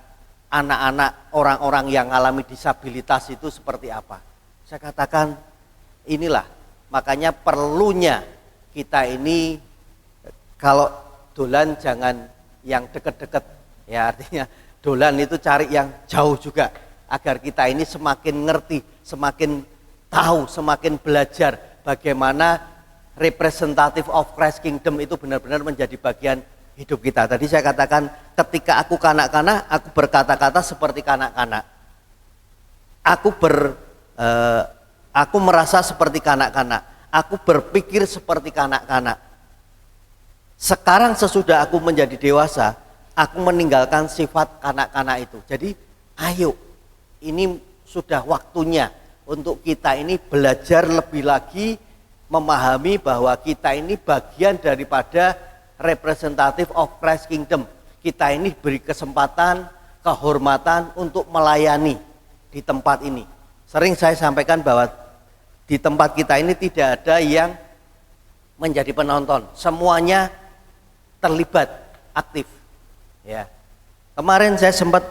anak-anak orang-orang yang mengalami disabilitas itu seperti apa. Saya katakan inilah makanya perlunya kita ini kalau dolan jangan yang deket-deket, ya, artinya dolan itu cari yang jauh juga, agar kita ini semakin ngerti, semakin tahu, semakin belajar bagaimana representative of Christ Kingdom itu benar-benar menjadi bagian hidup kita. Tadi saya katakan ketika aku kanak-kanak, aku berkata-kata seperti kanak-kanak, aku merasa seperti kanak-kanak, aku berpikir seperti kanak-kanak. Sekarang sesudah aku menjadi dewasa, aku meninggalkan sifat kanak-kanak itu. Jadi ayo, ini sudah waktunya untuk kita ini belajar lebih lagi, memahami bahwa kita ini bagian daripada representative of Christ Kingdom. Kita ini beri kesempatan, kehormatan untuk melayani di tempat ini. Sering saya sampaikan bahwa di tempat kita ini tidak ada yang menjadi penonton, semuanya terlibat aktif, ya. Kemarin saya sempat,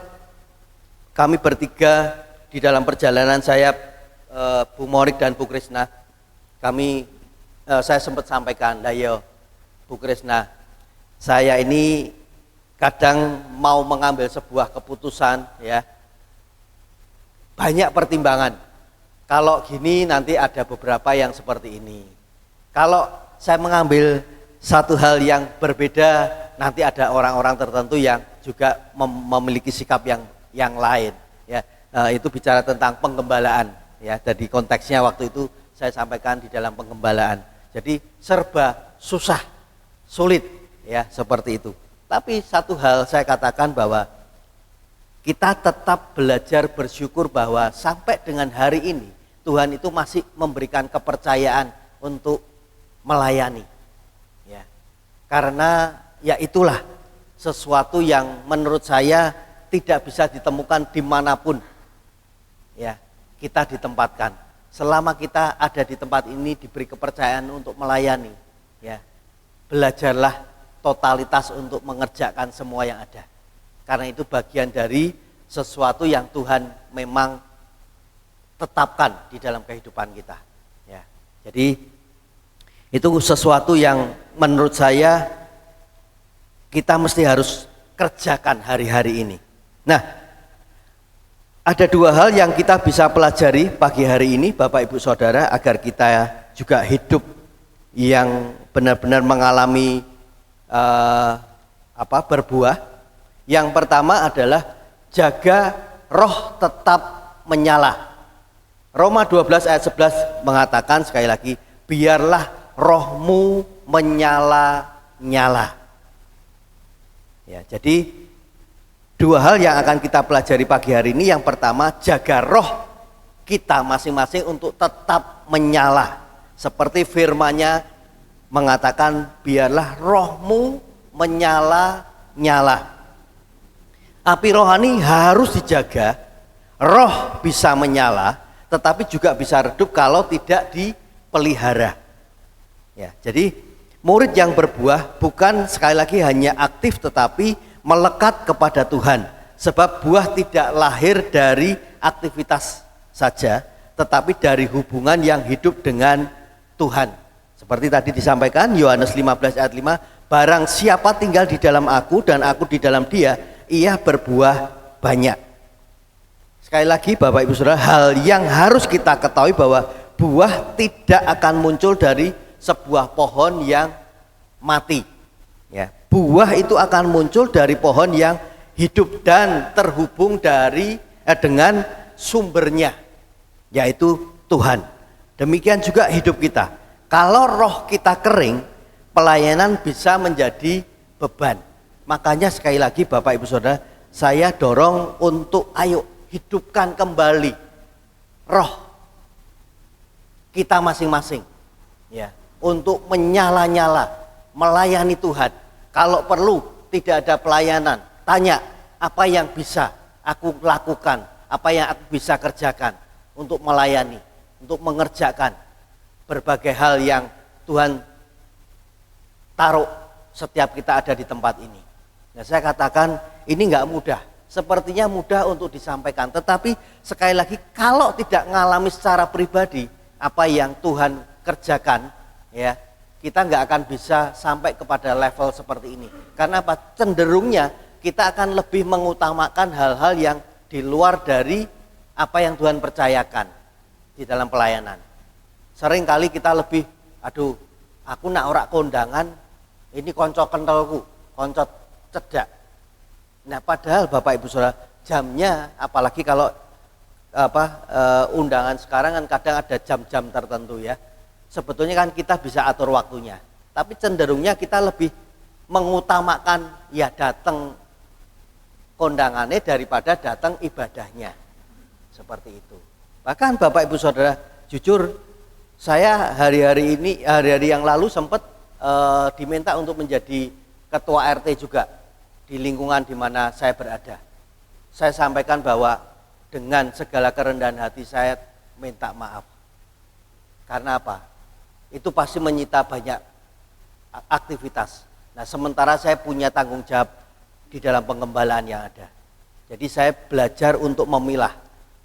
kami bertiga di dalam perjalanan saya, Bu Morik dan Bu Krisna, saya sempat sampaikan, "Dayo, Bu Krisna, saya ini kadang mau mengambil sebuah keputusan, ya, banyak pertimbangan. Kalau gini nanti ada beberapa yang seperti ini. Kalau saya mengambil satu hal yang berbeda, nanti ada orang-orang tertentu yang juga memiliki sikap yang lain, ya." Itu bicara tentang penggembalaan, ya. Jadi konteksnya waktu itu saya sampaikan di dalam penggembalaan. Jadi serba susah, sulit, ya, seperti itu. Tapi satu hal saya katakan bahwa kita tetap belajar bersyukur bahwa sampai dengan hari ini Tuhan itu masih memberikan kepercayaan untuk melayani, ya. Karena ya itulah sesuatu yang menurut saya tidak bisa ditemukan dimanapun ya kita ditempatkan. Selama kita ada di tempat ini diberi kepercayaan untuk melayani, ya belajarlah totalitas untuk mengerjakan semua yang ada. Karena itu bagian dari sesuatu yang Tuhan memang tetapkan di dalam kehidupan kita. Ya, jadi itu sesuatu yang menurut saya kita mesti harus kerjakan hari-hari ini. Nah, ada dua hal yang kita bisa pelajari pagi hari ini Bapak Ibu Saudara agar kita juga hidup yang benar-benar mengalami berbuah. Yang pertama adalah jaga roh tetap menyala. Roma 12 ayat 11 mengatakan sekali lagi, biarlah rohmu menyala-nyala. Ya, jadi dua hal yang akan kita pelajari pagi hari ini. Yang pertama, jaga roh kita masing-masing untuk tetap menyala. Seperti firman-Nya mengatakan, biarlah rohmu menyala-nyala. Api rohani harus dijaga. Roh bisa menyala, tetapi juga bisa redup kalau tidak dipelihara. Ya, jadi murid yang berbuah bukan sekali lagi hanya aktif tetapi melekat kepada Tuhan. Sebab buah tidak lahir dari aktivitas saja, tetapi dari hubungan yang hidup dengan Tuhan. Seperti tadi disampaikan Yohanes 15 ayat 5, barang siapa tinggal di dalam aku dan aku di dalam dia, ia berbuah banyak. Sekali lagi Bapak Ibu Saudara, hal yang harus kita ketahui bahwa buah tidak akan muncul dari sebuah pohon yang mati. Ya, buah itu akan muncul dari pohon yang hidup dan terhubung dengan sumbernya, yaitu Tuhan. Demikian juga hidup kita. Kalau roh kita kering, pelayanan bisa menjadi beban. Makanya sekali lagi Bapak Ibu Saudara, saya dorong untuk ayo hidupkan kembali roh kita masing-masing. Ya, untuk menyala-nyala, melayani Tuhan. Kalau perlu tidak ada pelayanan, tanya apa yang bisa aku lakukan, apa yang aku bisa kerjakan untuk melayani, untuk mengerjakan berbagai hal yang Tuhan taruh setiap kita ada di tempat ini. Nah, saya katakan ini enggak mudah. Sepertinya mudah untuk disampaikan, tetapi sekali lagi kalau tidak mengalami secara pribadi apa yang Tuhan kerjakan, ya kita nggak akan bisa sampai kepada level seperti ini. Karena apa? Cenderungnya kita akan lebih mengutamakan hal-hal yang di luar dari apa yang Tuhan percayakan di dalam pelayanan. Sering kali kita lebih, aduh, aku nak ora kondangan, ini konco kentalku, konco cedak. Nah, padahal Bapak Ibu Saudara, jamnya, apalagi kalau undangan sekarang kan kadang ada jam-jam tertentu ya. Sebetulnya kan kita bisa atur waktunya, tapi cenderungnya kita lebih mengutamakan ya datang kondangannya daripada datang ibadahnya. Seperti itu. Bahkan Bapak Ibu Saudara, jujur saya hari-hari yang lalu sempat diminta untuk menjadi ketua RT juga di lingkungan di mana saya berada. Saya sampaikan bahwa dengan segala kerendahan hati saya minta maaf. Karena apa? Itu pasti menyita banyak aktivitas. Nah, sementara saya punya tanggung jawab di dalam pengembalaan yang ada. Jadi saya belajar untuk memilah.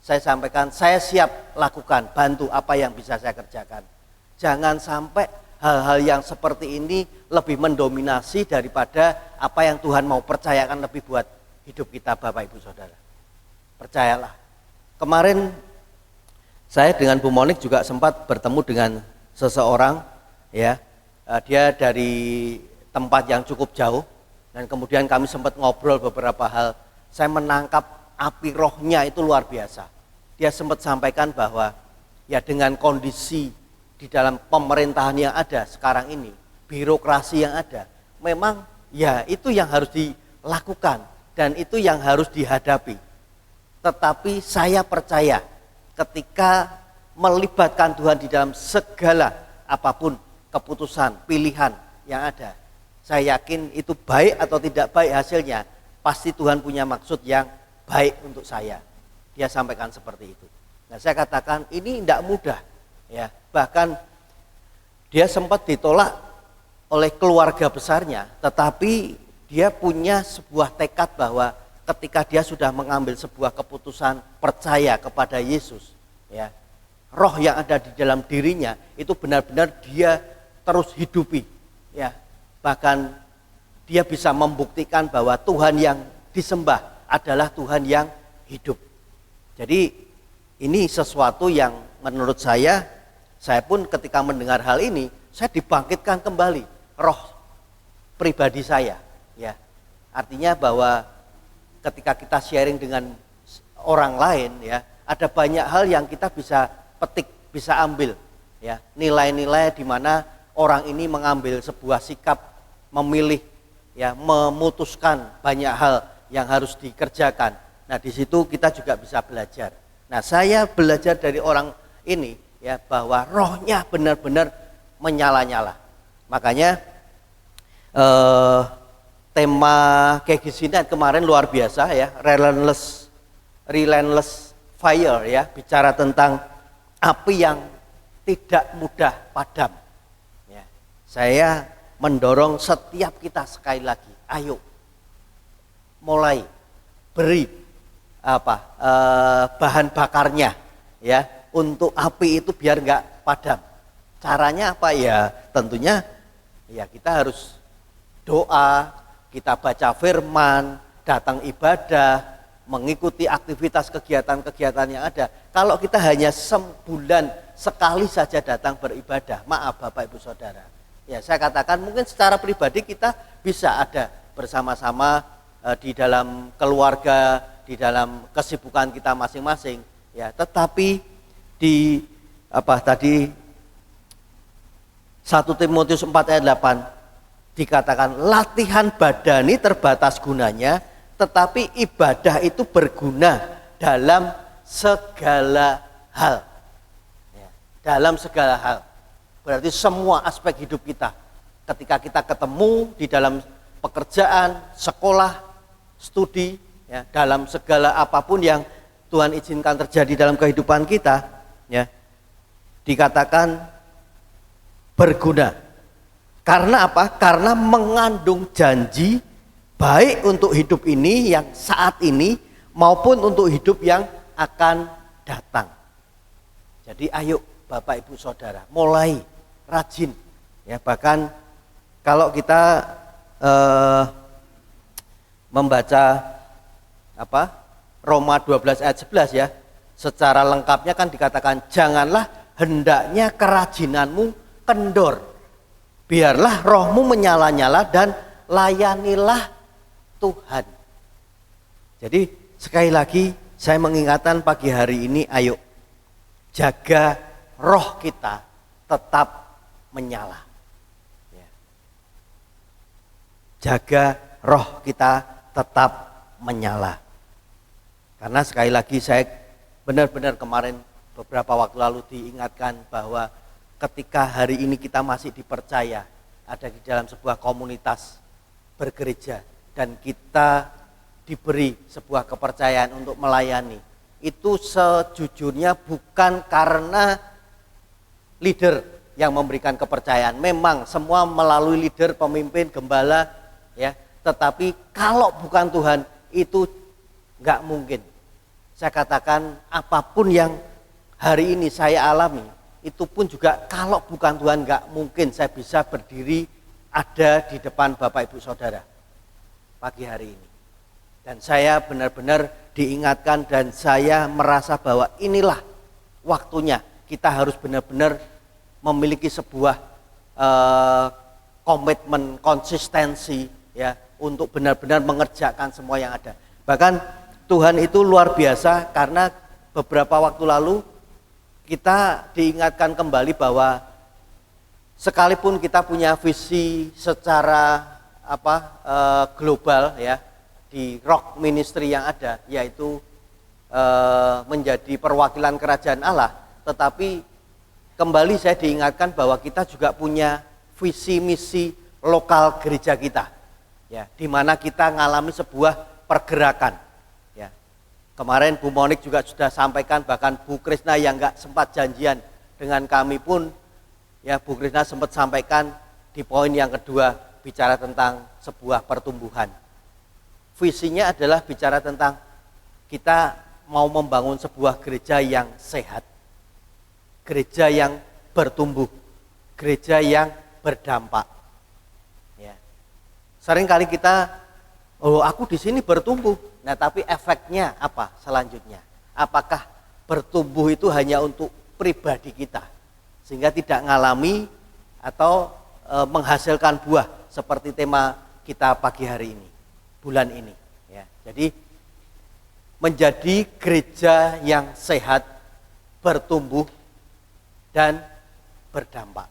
Saya sampaikan, saya siap lakukan, bantu apa yang bisa saya kerjakan. Jangan sampai hal-hal yang seperti ini lebih mendominasi daripada apa yang Tuhan mau percayakan lebih buat hidup kita Bapak Ibu Saudara. Percayalah. Kemarin saya dengan Bu Monik juga sempat bertemu dengan seseorang, ya, dia dari tempat yang cukup jauh, dan kemudian kami sempat ngobrol beberapa hal. Saya menangkap api rohnya itu luar biasa. Dia sempat sampaikan bahwa ya dengan kondisi di dalam pemerintahan yang ada sekarang ini, birokrasi yang ada, memang ya itu yang harus dilakukan dan itu yang harus dihadapi. Tetapi saya percaya ketika melibatkan Tuhan di dalam segala apapun keputusan, pilihan yang ada, saya yakin itu baik atau tidak baik hasilnya, pasti Tuhan punya maksud yang baik untuk saya. Dia sampaikan seperti itu. Nah, saya katakan ini tidak mudah, ya. Bahkan dia sempat ditolak oleh keluarga besarnya, tetapi dia punya sebuah tekad bahwa ketika dia sudah mengambil sebuah keputusan percaya kepada Yesus, ya, roh yang ada di dalam dirinya itu benar-benar dia terus hidupi, ya. Bahkan dia bisa membuktikan bahwa Tuhan yang disembah adalah Tuhan yang hidup. Jadi ini sesuatu yang menurut saya pun ketika mendengar hal ini, saya dibangkitkan kembali roh pribadi saya, ya. Artinya bahwa ketika kita sharing dengan orang lain, ya, ada banyak hal yang kita bisa petik, bisa ambil, ya. Nilai-nilai di mana orang ini mengambil sebuah sikap, memilih, ya, memutuskan banyak hal yang harus dikerjakan. Nah, di situ kita juga bisa belajar. Nah, saya belajar dari orang ini, ya, bahwa rohnya benar-benar menyala-nyala. Makanya tema Kegisinan kemarin luar biasa, ya, relentless fire, ya, bicara tentang api yang tidak mudah padam. Ya. Saya mendorong setiap kita sekali lagi, ayo mulai beri bahan bakarnya, ya, untuk api itu biar nggak padam. Caranya apa? Ya tentunya ya kita harus doa, kita baca firman, datang ibadah, mengikuti aktivitas kegiatan-kegiatan yang ada. Kalau kita hanya sebulan sekali saja datang beribadah, maaf Bapak Ibu Saudara, ya saya katakan mungkin secara pribadi kita bisa ada bersama-sama di dalam keluarga, di dalam kesibukan kita masing-masing, ya. Tetapi di 1 Timotius 4 ayat 8 dikatakan latihan badani terbatas gunanya, tetapi ibadah itu berguna dalam segala hal. Ya, dalam segala hal. Berarti semua aspek hidup kita. Ketika kita ketemu di dalam pekerjaan, sekolah, studi, ya, dalam segala apapun yang Tuhan izinkan terjadi dalam kehidupan kita, ya, dikatakan berguna. Karena apa? Karena mengandung janji baik untuk hidup ini yang saat ini maupun untuk hidup yang akan datang. Jadi ayo Bapak Ibu Saudara mulai rajin, ya. Bahkan kalau kita membaca Roma 12 ayat 11, ya, secara lengkapnya kan dikatakan janganlah hendaknya kerajinanmu kendor, biarlah rohmu menyala-nyala dan layanilah Tuhan. Jadi sekali lagi saya mengingatkan pagi hari ini, ayo jaga roh kita tetap menyala, ya. Jaga roh kita tetap menyala. Karena sekali lagi saya benar-benar kemarin beberapa waktu lalu diingatkan bahwa ketika hari ini kita masih dipercaya ada di dalam sebuah komunitas bergereja dan kita diberi sebuah kepercayaan untuk melayani, itu sejujurnya bukan karena leader yang memberikan kepercayaan. Memang semua melalui leader, pemimpin, gembala, ya. Tetapi kalau bukan Tuhan itu nggak mungkin. Saya katakan apapun yang hari ini saya alami, itu pun juga kalau bukan Tuhan nggak mungkin saya bisa berdiri ada di depan Bapak Ibu Saudara pagi hari ini. Dan saya benar-benar diingatkan dan saya merasa bahwa inilah waktunya kita harus benar-benar memiliki sebuah komitmen, konsistensi, ya, untuk benar-benar mengerjakan semua yang ada. Bahkan Tuhan itu luar biasa karena beberapa waktu lalu kita diingatkan kembali bahwa sekalipun kita punya visi secara global, ya, di rock ministry yang ada, yaitu menjadi perwakilan kerajaan Allah, tetapi kembali saya diingatkan bahwa kita juga punya visi misi lokal gereja kita, ya, di mana kita mengalami sebuah pergerakan. Ya. Kemarin Bu Monik juga sudah sampaikan, bahkan Bu Krisna yang nggak sempat janjian dengan kami pun, ya Bu Krisna sempat sampaikan di poin yang kedua, bicara tentang sebuah pertumbuhan. Visinya adalah bicara tentang kita mau membangun sebuah gereja yang sehat, gereja yang bertumbuh, gereja yang berdampak. Ya. Seringkali kita, oh aku di sini bertumbuh, nah tapi efeknya apa selanjutnya? Apakah bertumbuh itu hanya untuk pribadi kita, sehingga tidak mengalami atau menghasilkan buah seperti tema kita pagi hari ini, bulan ini. Ya. Jadi menjadi gereja yang sehat, bertumbuh, dan berdampak.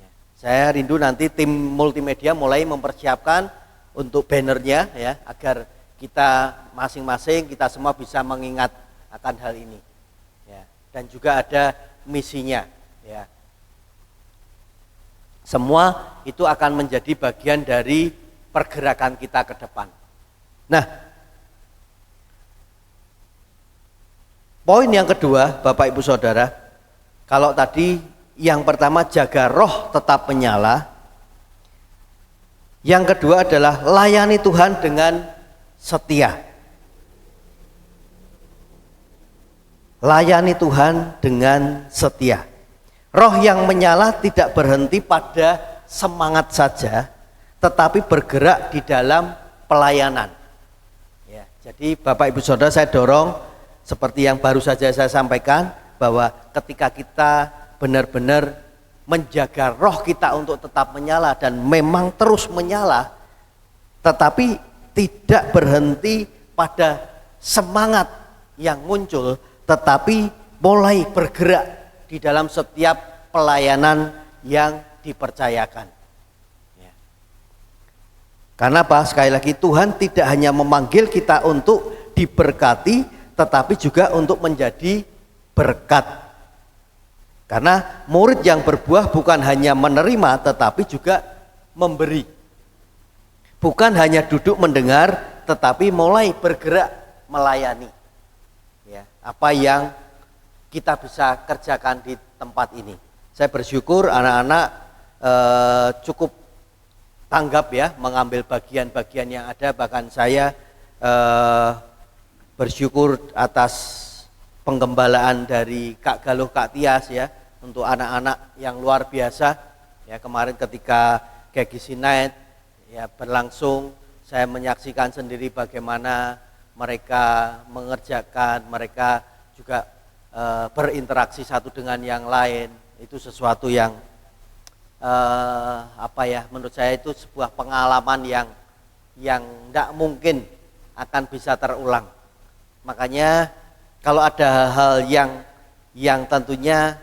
Ya. Saya rindu nanti tim multimedia mulai mempersiapkan untuk bannernya, ya, agar kita masing-masing, kita semua bisa mengingat akan hal ini. Ya. Dan juga ada misinya. Ya. Semua itu akan menjadi bagian dari pergerakan kita ke depan. Nah, poin yang kedua, Bapak Ibu Saudara, kalau tadi yang pertama jaga roh tetap menyala, yang kedua adalah layani Tuhan dengan setia. Layani Tuhan dengan setia. Roh yang menyala tidak berhenti pada semangat saja, tetapi bergerak di dalam pelayanan. Ya, jadi Bapak Ibu Saudara, saya dorong seperti yang baru saja saya sampaikan, bahwa ketika kita benar-benar menjaga roh kita untuk tetap menyala dan memang terus menyala, tetapi tidak berhenti pada semangat yang muncul, tetapi mulai bergerak di dalam setiap pelayanan yang dipercayakan. Ya. Karena apa? Sekali lagi, Tuhan tidak hanya memanggil kita untuk diberkati, tetapi juga untuk menjadi berkat. Karena murid yang berbuah bukan hanya menerima, tetapi juga memberi. Bukan hanya duduk mendengar, tetapi mulai bergerak melayani. Ya, apa yang kita bisa kerjakan di tempat ini. Saya bersyukur anak-anak cukup tanggap, ya, mengambil bagian-bagian yang ada. Bahkan saya bersyukur atas penggembalaan dari Kak Galuh, Kak Tias, ya, untuk anak-anak yang luar biasa. Ya, kemarin ketika Gegisi Night, ya, berlangsung, saya menyaksikan sendiri bagaimana mereka mengerjakan, mereka juga berinteraksi satu dengan yang lain. Itu sesuatu yang menurut saya itu sebuah pengalaman yang tidak mungkin akan bisa terulang. Makanya kalau ada hal yang tentunya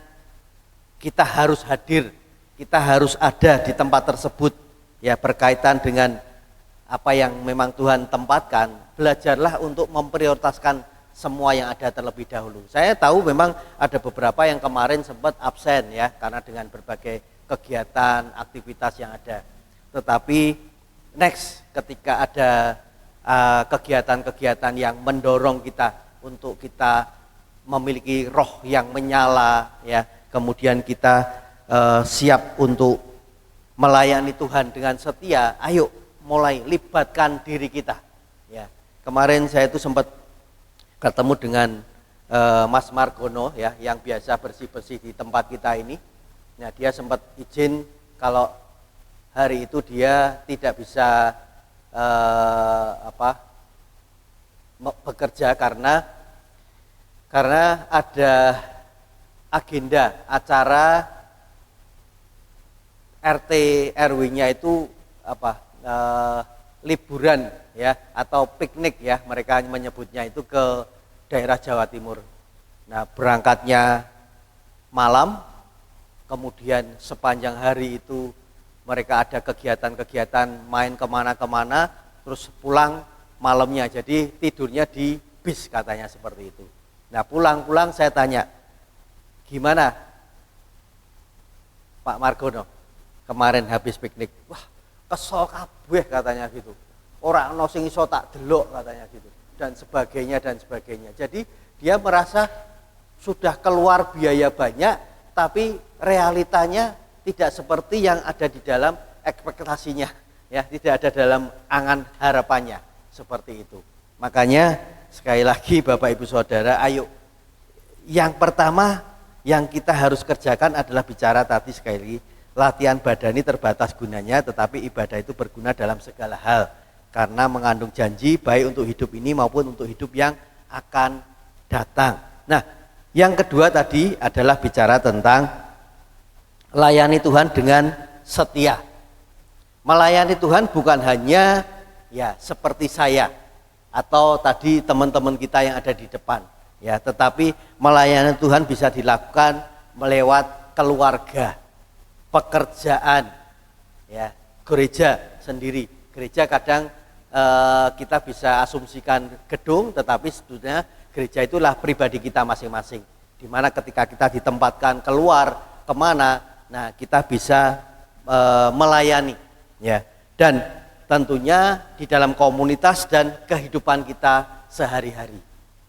kita harus hadir, kita harus ada di tempat tersebut, ya, berkaitan dengan apa yang memang Tuhan tempatkan, belajarlah untuk memprioritaskan semua yang ada terlebih dahulu. Saya tahu memang ada beberapa yang kemarin sempat absen, ya, karena dengan berbagai kegiatan, aktivitas yang ada. Tetapi next, ketika ada kegiatan-kegiatan yang mendorong kita untuk kita memiliki roh yang menyala, ya, kemudian kita siap untuk melayani Tuhan dengan setia, ayo mulai libatkan diri kita. Ya, kemarin saya itu sempat ketemu dengan Mas Margono, ya, yang biasa bersih-bersih di tempat kita ini. Nah, dia sempat izin kalau hari itu dia tidak bisa bekerja karena ada agenda acara RT RW-nya itu liburan, ya, atau piknik, ya, mereka menyebutnya itu, ke daerah Jawa Timur. Nah, berangkatnya malam, kemudian sepanjang hari itu mereka ada kegiatan-kegiatan, main kemana-kemana, terus pulang malamnya, jadi tidurnya di bis katanya seperti itu. Nah, pulang-pulang saya tanya, gimana Pak Margono kemarin habis piknik? Wah, kesel kabeh katanya gitu. Ora ono sing iso tak delok katanya gitu. Dan sebagainya. Jadi dia merasa sudah keluar biaya banyak tapi realitanya tidak seperti yang ada di dalam ekspektasinya, ya, tidak ada dalam angan harapannya seperti itu. Makanya sekali lagi Bapak Ibu Saudara, ayo yang pertama yang kita harus kerjakan adalah bicara tadi sekali lagi, latihan badani terbatas gunanya, tetapi ibadah itu berguna dalam segala hal karena mengandung janji baik untuk hidup ini maupun untuk hidup yang akan datang. Nah, yang kedua tadi adalah bicara tentang layani Tuhan dengan setia. Melayani Tuhan bukan hanya ya seperti saya atau tadi teman-teman kita yang ada di depan, ya, tetapi melayani Tuhan bisa dilakukan melewat keluarga, pekerjaan, ya, gereja sendiri. Gereja kadang kita bisa asumsikan gedung, tetapi sebetulnya gereja itulah pribadi kita masing-masing. Dimana ketika kita ditempatkan keluar kemana, nah kita bisa melayani, ya. Dan tentunya di dalam komunitas dan kehidupan kita sehari-hari,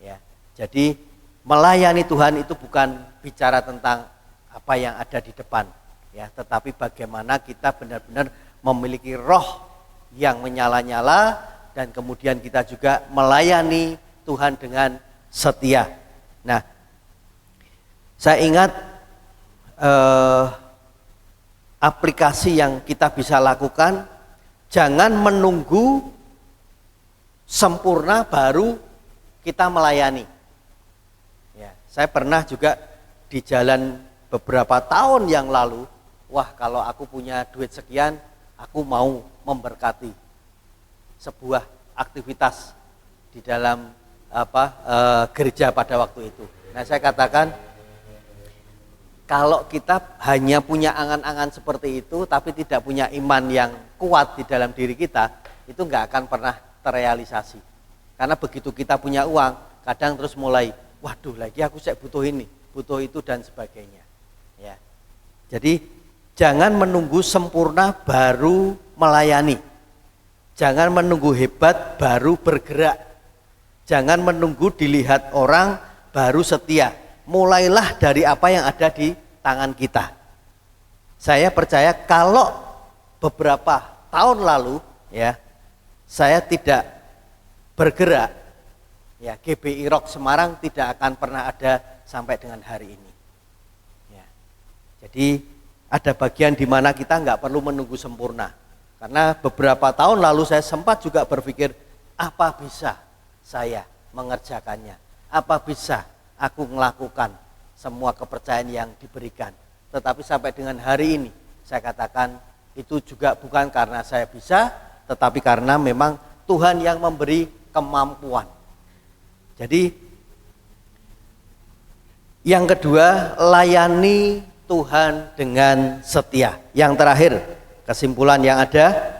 ya. Jadi melayani Tuhan itu bukan bicara tentang apa yang ada di depan, ya, tetapi bagaimana kita benar-benar memiliki roh yang menyala-nyala dan kemudian kita juga melayani Tuhan dengan setia. Nah, saya ingat aplikasi yang kita bisa lakukan, jangan menunggu sempurna baru kita melayani. Ya, saya pernah juga di jalan beberapa tahun yang lalu, wah kalau aku punya duit sekian, aku mau memberkati sebuah aktivitas di dalam gereja pada waktu itu. Nah, saya katakan kalau kita hanya punya angan-angan seperti itu tapi tidak punya iman yang kuat di dalam diri kita, itu nggak akan pernah terrealisasi. Karena begitu kita punya uang, kadang terus mulai, waduh lagi aku butuh ini, butuh itu dan sebagainya. Ya. Jadi jangan menunggu sempurna baru melayani. Jangan menunggu hebat baru bergerak. Jangan menunggu dilihat orang baru setia. Mulailah dari apa yang ada di tangan kita. Saya percaya kalau beberapa tahun lalu, ya, saya tidak bergerak, ya, GBI Rock Semarang tidak akan pernah ada sampai dengan hari ini. Ya. Jadi ada bagian di mana kita nggak perlu menunggu sempurna. Karena beberapa tahun lalu saya sempat juga berpikir, apa bisa saya mengerjakannya? Apa bisa aku melakukan semua kepercayaan yang diberikan? Tetapi sampai dengan hari ini, saya katakan itu juga bukan karena saya bisa, tetapi karena memang Tuhan yang memberi kemampuan. Jadi yang kedua, layani Tuhan dengan setia. Yang terakhir, kesimpulan yang ada,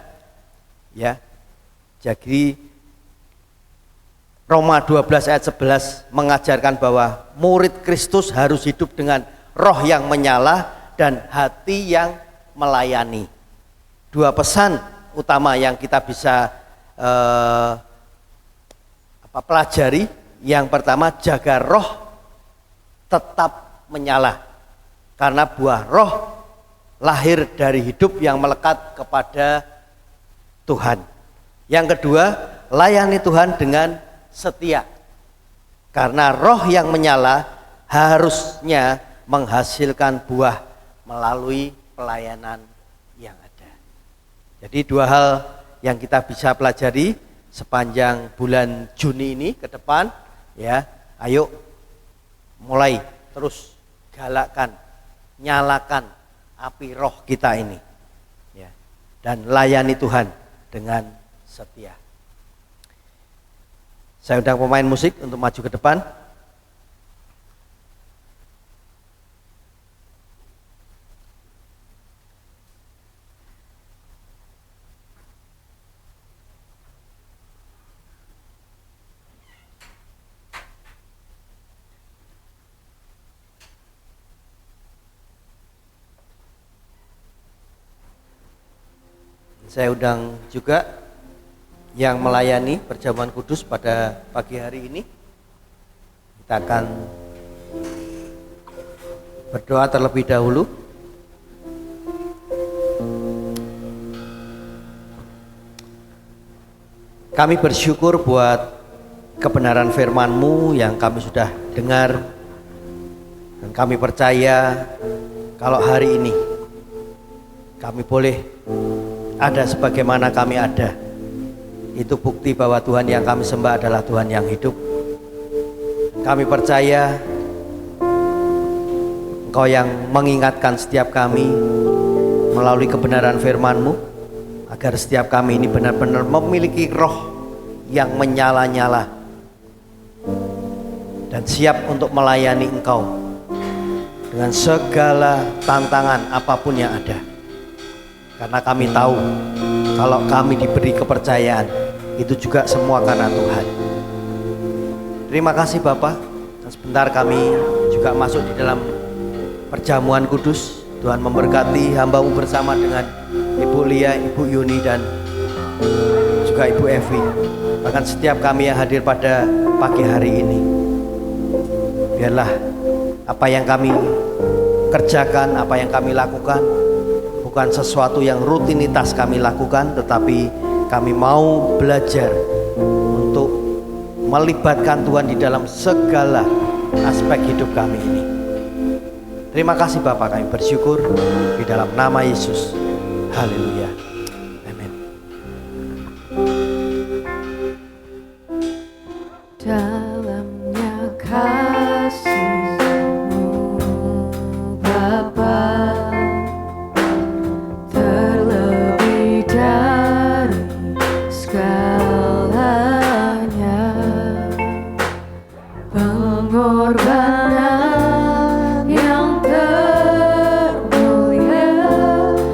ya. Jadi Roma 12 ayat 11 mengajarkan bahwa murid Kristus harus hidup dengan roh yang menyala dan hati yang melayani. Dua pesan utama yang kita bisa pelajari. Yang pertama, jaga roh tetap menyala. Karena buah roh lahir dari hidup yang melekat kepada Tuhan. Yang kedua, layani Tuhan dengan setia. Karena roh yang menyala harusnya menghasilkan buah melalui pelayanan yang ada. Jadi dua hal yang kita bisa pelajari sepanjang bulan Juni ini ke depan, ya. Ayo mulai terus galakkan, nyalakan api roh kita ini, ya, dan layani Tuhan dengan setia. Saya undang pemain musik untuk maju ke depan. Saya undang juga yang melayani perjamuan kudus pada pagi hari ini. Kita akan berdoa terlebih dahulu. Kami bersyukur buat kebenaran firman-Mu yang kami sudah dengar, dan kami percaya kalau hari ini kami boleh ada sebagaimana kami ada. Itu bukti bahwa Tuhan yang kami sembah adalah Tuhan yang hidup. Kami percaya Engkau yang mengingatkan setiap kami melalui kebenaran firman-Mu, agar setiap kami ini benar-benar memiliki roh yang menyala-nyala dan siap untuk melayani Engkau dengan segala tantangan apapun yang ada. Karena kami tahu kalau kami diberi kepercayaan itu juga semua karena Tuhan. Terima kasih Bapak. Dan sebentar kami juga masuk di dalam perjamuan kudus. Tuhan memberkati hamba-Mu bersama dengan Ibu Lia, Ibu Yuni, dan juga Ibu Evi. Bahkan setiap kami yang hadir pada pagi hari ini, biarlah apa yang kami kerjakan, apa yang kami lakukan bukan sesuatu yang rutinitas kami lakukan, tetapi kami mau belajar untuk melibatkan Tuhan di dalam segala aspek hidup kami ini. Terima kasih Bapak, kami bersyukur di dalam nama Yesus. Haleluya. Amin. Dalamnya kasih-Mu Bapa, terlebih dari segalanya, pengorbanan yang termulia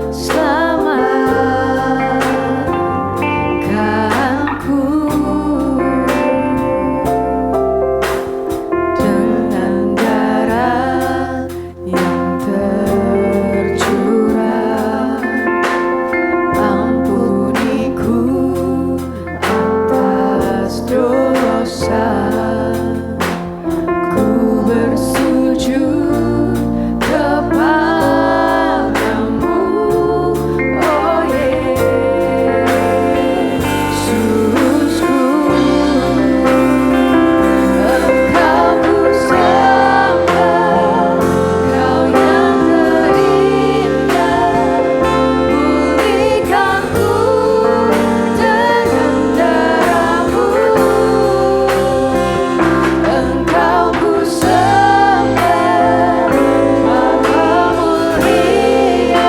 selamatkanku. Dengan darah yang tercurah, ampuniku atas dosa. Ku bersujud kepadamu, oh Yesusku. Engkau ku sembah, Kau yang terindah, pulihkanku dengan darah-Mu. Engkau ku sembah, Bapa mulia,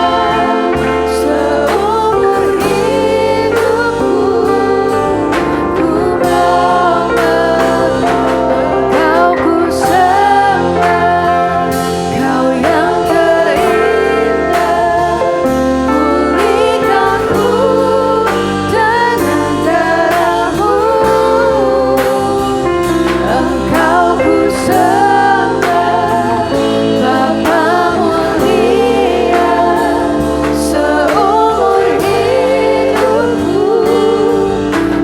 seumur hidupku ku mau Engkau ku sembah, Kau yang terindah, pulihkanku dengan darah-Mu. Engkau ku sembah, Bapa mulia, seumur hidupku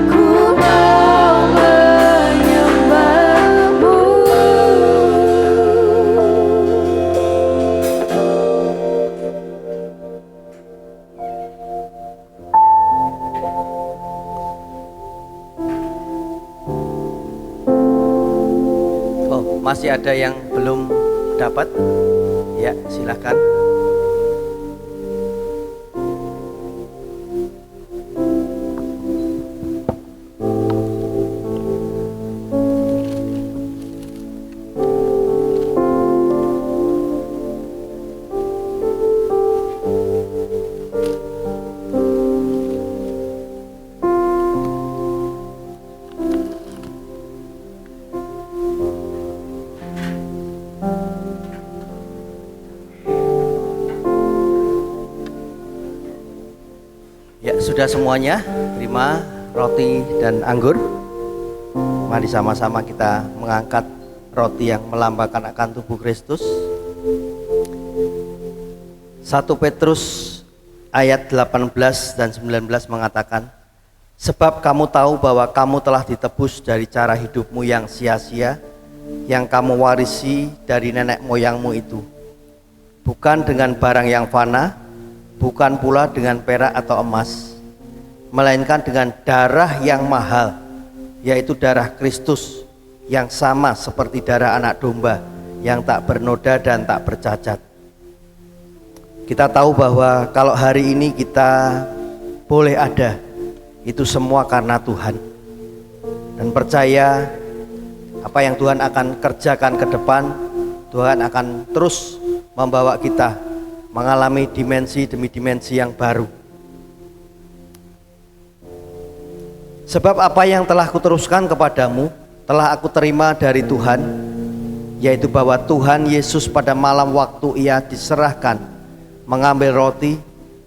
ku mau menyembah-Mu. Oh, masih ada yang belum dapat? Ya, silakan. Ya, sudah semuanya terima roti dan anggur. Mari sama-sama kita mengangkat roti yang melambangkan akan tubuh Kristus. 1 Petrus ayat 18 dan 19 mengatakan, sebab kamu tahu bahwa kamu telah ditebus dari cara hidupmu yang sia-sia, yang kamu warisi dari nenek moyangmu itu, bukan dengan barang yang fana, bukan pula dengan perak atau emas, melainkan dengan darah yang mahal, yaitu darah Kristus, yang sama seperti darah anak domba, yang tak bernoda dan tak bercacat. Kita tahu bahwa kalau hari ini kita boleh ada, itu semua karena Tuhan. Dan percaya apa yang Tuhan akan kerjakan ke depan, Tuhan akan terus membawa kita mengalami dimensi demi dimensi yang baru. Sebab apa yang telah kuteruskan kepadamu telah aku terima dari Tuhan, yaitu bahwa Tuhan Yesus pada malam waktu ia diserahkan mengambil roti,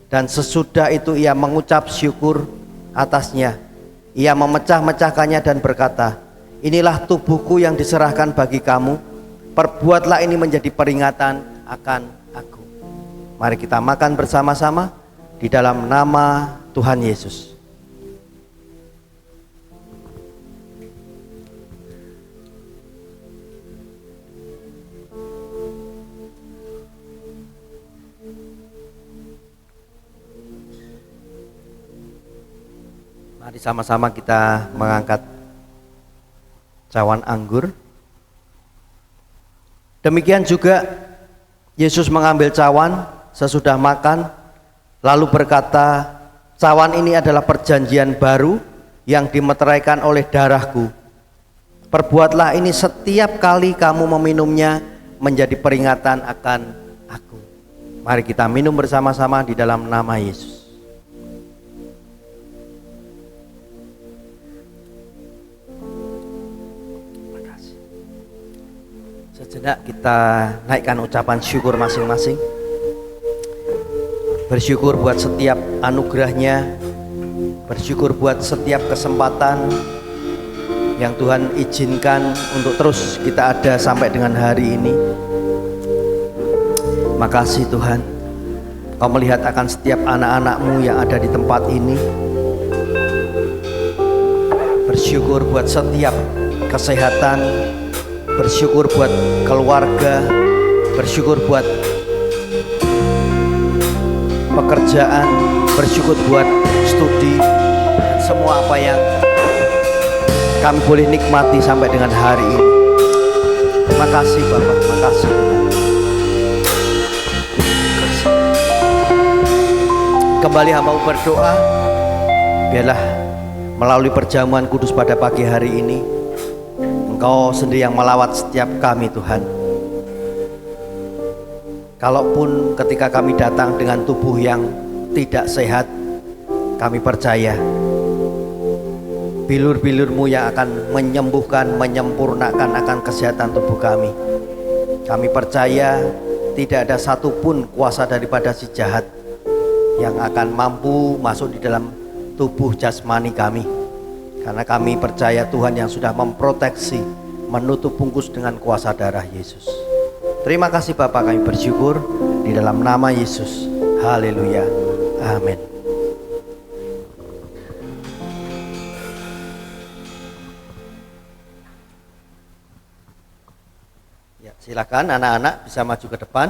dan sesudah itu ia mengucap syukur atasnya. Ia memecah-mecahkannya dan berkata, inilah tubuhku yang diserahkan bagi kamu, perbuatlah ini menjadi peringatan akan aku. Mari kita makan bersama-sama di dalam nama Tuhan Yesus. Mari sama-sama kita mengangkat cawan anggur. Demikian juga Yesus mengambil cawan sesudah makan, lalu berkata, cawan ini adalah perjanjian baru yang dimeteraikan oleh darahku. Perbuatlah ini setiap kali kamu meminumnya menjadi peringatan akan aku. Mari kita minum bersama-sama di dalam nama Yesus. Sejenak kita naikkan ucapan syukur masing-masing. Bersyukur buat setiap anugerahnya, bersyukur buat setiap kesempatan yang Tuhan izinkan untuk terus kita ada sampai dengan hari ini. Makasih Tuhan, Kau melihat akan setiap anak-anak-Mu yang ada di tempat ini. Bersyukur buat setiap kesehatan, bersyukur buat keluarga, bersyukur buat pekerjaan, bersyukur buat studi, semua apa yang kami boleh nikmati sampai dengan hari ini. Makasih Bapak, makasih Tuhan. Kembali hamba berdoa, biarlah melalui perjamuan kudus pada pagi hari ini, Engkau sendiri yang melawat setiap kami Tuhan. Kalaupun ketika kami datang dengan tubuh yang tidak sehat, kami percaya bilur-bilur-Mu yang akan menyembuhkan, menyempurnakan akan kesehatan tubuh kami. Kami percaya tidak ada satupun kuasa daripada si jahat yang akan mampu masuk di dalam tubuh jasmani kami. Karena kami percaya Tuhan yang sudah memproteksi, menutup bungkus dengan kuasa darah Yesus. Terima kasih Bapak, kami bersyukur di dalam nama Yesus. Haleluya. Amin. Ya, silakan anak-anak bisa maju ke depan.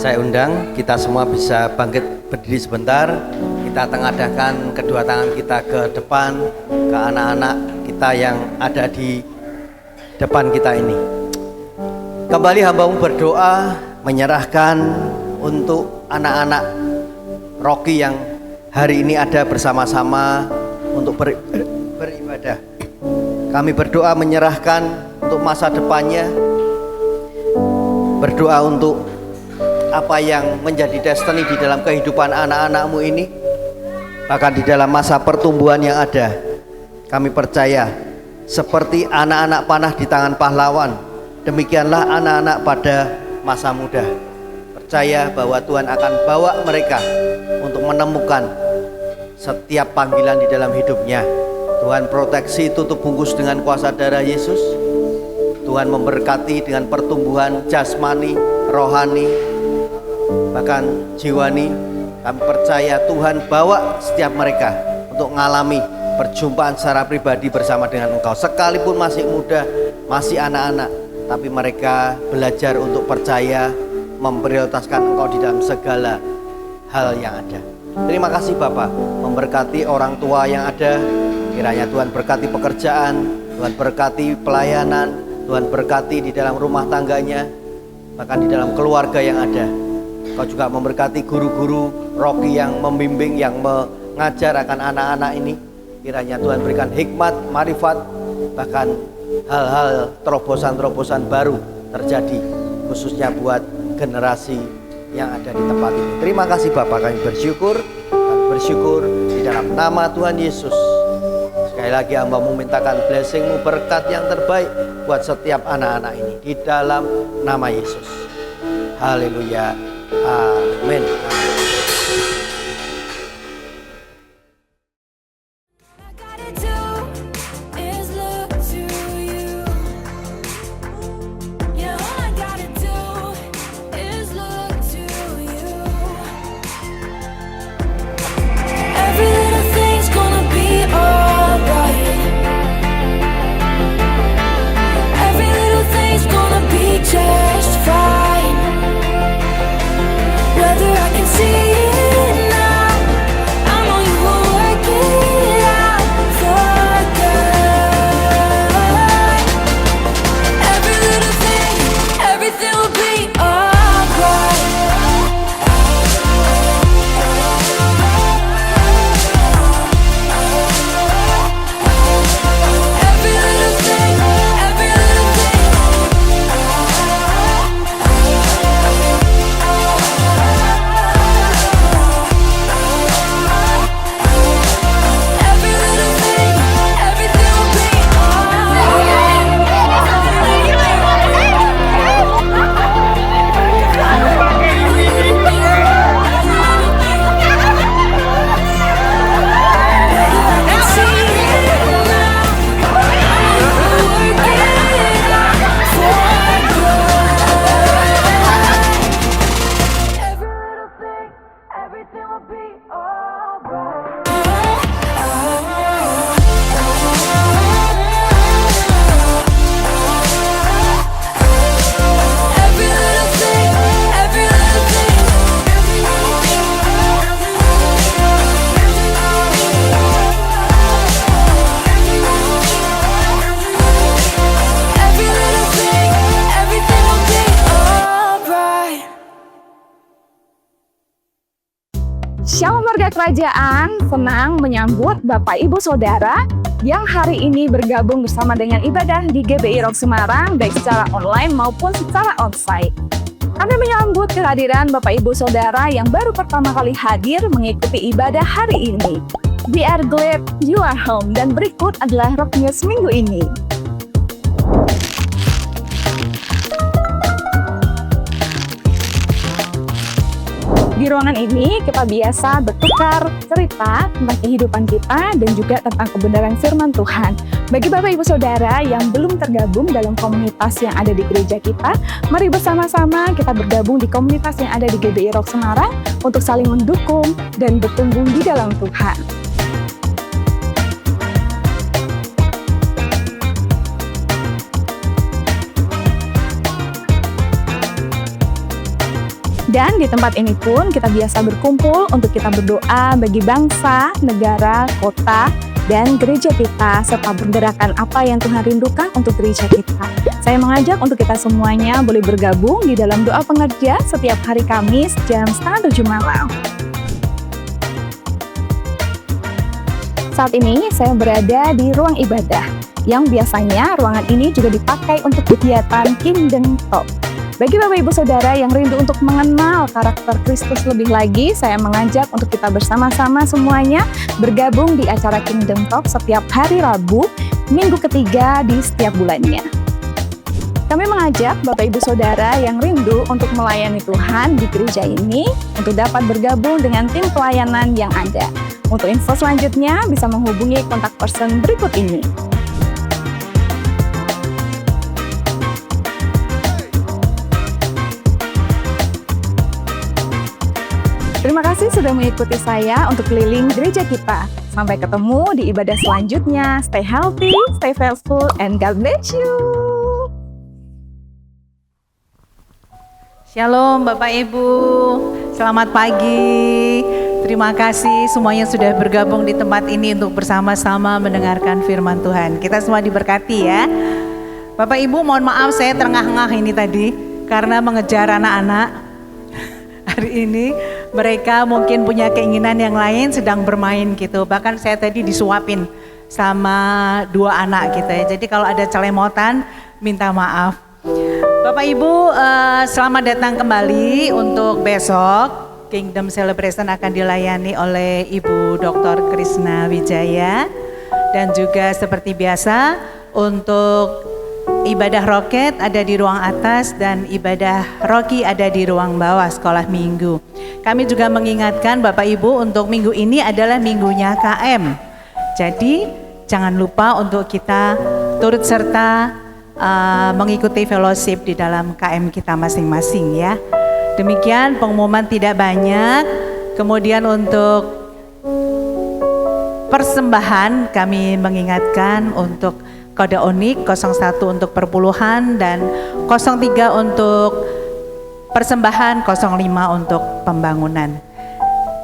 Saya undang kita semua bisa bangkit berdiri sebentar. Kita tengadakan kedua tangan kita ke depan, ke anak-anak kita yang ada di depan kita ini. Kembali hamba-Mu berdoa, menyerahkan untuk anak-anak Rocky yang hari ini ada bersama-sama untuk beribadah. Kami berdoa menyerahkan untuk masa depannya, berdoa untuk apa yang menjadi destiny di dalam kehidupan anak-anak-Mu ini. Bahkan di dalam masa pertumbuhan yang ada, kami percaya seperti anak-anak panah di tangan pahlawan, demikianlah anak-anak pada masa muda. Percaya bahwa Tuhan akan bawa mereka untuk menemukan setiap panggilan di dalam hidupnya. Tuhan proteksi, tutup bungkus dengan kuasa darah Yesus. Tuhan memberkati dengan pertumbuhan jasmani, rohani, bahkan jiwani. Kami percaya Tuhan bawa setiap mereka untuk mengalami perjumpaan secara pribadi bersama dengan Engkau. Sekalipun masih muda, masih anak-anak, tapi mereka belajar untuk percaya, memprioritaskan Engkau di dalam segala hal yang ada. Terima kasih Bapak, memberkati orang tua yang ada. Kiranya Tuhan berkati pekerjaan, Tuhan berkati pelayanan, Tuhan berkati di dalam rumah tangganya, bahkan di dalam keluarga yang ada. Kau juga memberkati guru-guru Rocky yang membimbing, yang mengajar akan anak-anak ini. Kiranya Tuhan berikan hikmat, marifat, bahkan hal-hal terobosan-terobosan baru terjadi, khususnya buat generasi yang ada di tempat ini. Terima kasih Bapak, kami bersyukur di dalam nama Tuhan Yesus. Sekali lagi hamba memintakan blessing-Mu, berkat yang terbaik buat setiap anak-anak ini di dalam nama Yesus. Haleluya. Amin. Just fine. Whether I can see it now, I know you will work it out for good. Every little thing, everything will be alright. Every little thing, every little thing. Everything will be alright. Every little thing, every little thing. Every little thing, everything will be alright. Shalom warga kerajaan, senang menyambut Bapak Ibu Saudara yang hari ini bergabung bersama dengan ibadah di GBI Rock Semarang baik secara online maupun secara onsite. Kami menyambut kehadiran Bapak Ibu Saudara yang baru pertama kali hadir mengikuti ibadah hari ini. We are glad you are home, dan berikut adalah Rock News minggu ini. Di ruangan ini kita biasa bertukar cerita tentang kehidupan kita dan juga tentang kebenaran firman Tuhan. Bagi Bapak Ibu Saudara yang belum tergabung dalam komunitas yang ada di gereja kita, mari bersama-sama kita bergabung di komunitas yang ada di GBI Rock Semarang untuk saling mendukung dan bertumbuh di dalam Tuhan. Dan di tempat ini pun kita biasa berkumpul untuk kita berdoa bagi bangsa, negara, kota, dan gereja kita, serta pergerakan apa yang Tuhan rindukan untuk gereja kita. Saya mengajak untuk kita semuanya boleh bergabung di dalam doa pengerja setiap hari Kamis jam 6:30 malam. Saat ini saya berada di ruang ibadah, yang biasanya ruangan ini juga dipakai untuk kegiatan Kingdom Talk. Bagi Bapak Ibu Saudara yang rindu untuk mengenal karakter Kristus lebih lagi, saya mengajak untuk kita bersama-sama semuanya bergabung di acara Kingdom Talk setiap hari Rabu, minggu ketiga di setiap bulannya. Kami mengajak Bapak Ibu Saudara yang rindu untuk melayani Tuhan di gereja ini untuk dapat bergabung dengan tim pelayanan yang ada. Untuk info selanjutnya bisa menghubungi kontak person berikut ini. Terima kasih sudah mengikuti saya untuk keliling gereja kita. Sampai ketemu di ibadah selanjutnya. Stay healthy, stay faithful, and God bless you. Shalom Bapak Ibu, selamat pagi. Terima kasih semuanya sudah bergabung di tempat ini untuk bersama-sama mendengarkan firman Tuhan. Kita semua diberkati ya. Bapak Ibu mohon maaf saya terengah-engah ini tadi karena mengejar anak-anak. Hari ini mereka mungkin punya keinginan yang lain sedang bermain gitu. Bahkan saya tadi disuapin sama 2 anak gitu ya. Jadi kalau ada celemotan minta maaf. Bapak Ibu selamat datang kembali untuk besok. Kingdom Celebration akan dilayani oleh Ibu Dr. Krisna Wijaya. Dan juga seperti biasa untuk ibadah roket ada di ruang atas dan ibadah roki ada di ruang bawah sekolah minggu. Kami juga mengingatkan Bapak Ibu untuk minggu ini adalah minggunya KM. Jadi jangan lupa untuk kita turut serta mengikuti fellowship di dalam KM kita masing-masing ya. Demikian pengumuman tidak banyak. Kemudian untuk persembahan kami mengingatkan untuk kode unik 01 untuk perpuluhan dan 03 untuk persembahan, 05 untuk pembangunan.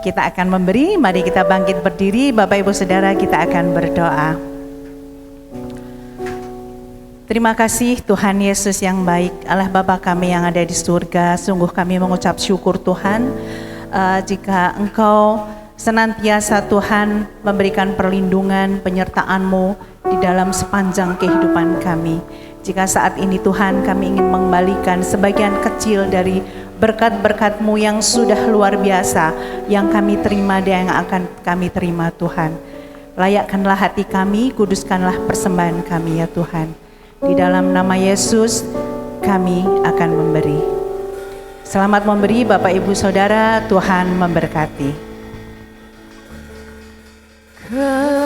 Kita akan memberi, mari kita bangkit berdiri, Bapak Ibu Saudara, kita akan berdoa. Terima kasih Tuhan Yesus yang baik, Allah Bapa kami yang ada di surga. Sungguh kami mengucap syukur Tuhan jika Engkau senantiasa Tuhan memberikan perlindungan penyertaan-Mu di dalam sepanjang kehidupan kami. Jika saat ini Tuhan kami ingin mengembalikan sebagian kecil dari berkat-berkat-Mu yang sudah luar biasa yang kami terima dan yang akan kami terima Tuhan. Layakkanlah hati kami, kuduskanlah persembahan kami ya Tuhan. Di dalam nama Yesus kami akan memberi. Selamat memberi Bapak Ibu Saudara, Tuhan memberkati. Kau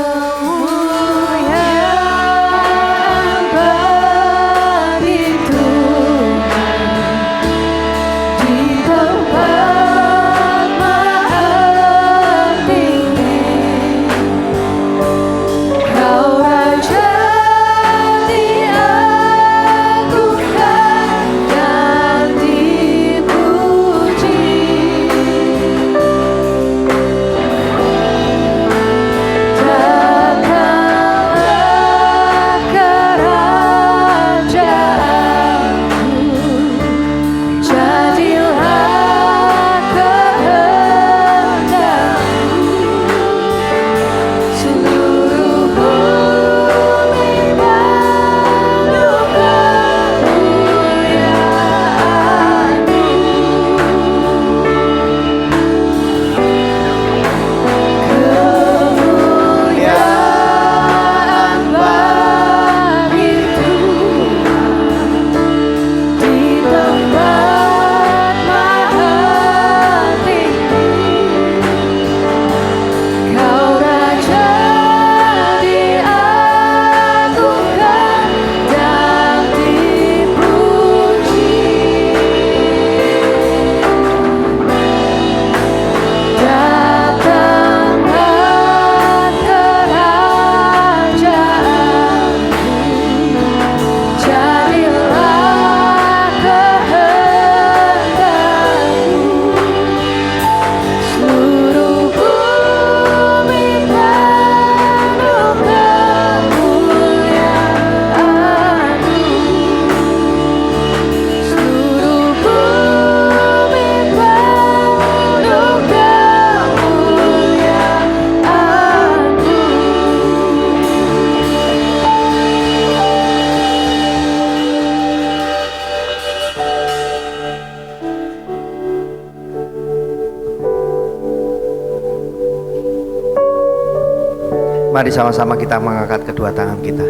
Mari sama-sama kita mengangkat kedua tangan kita.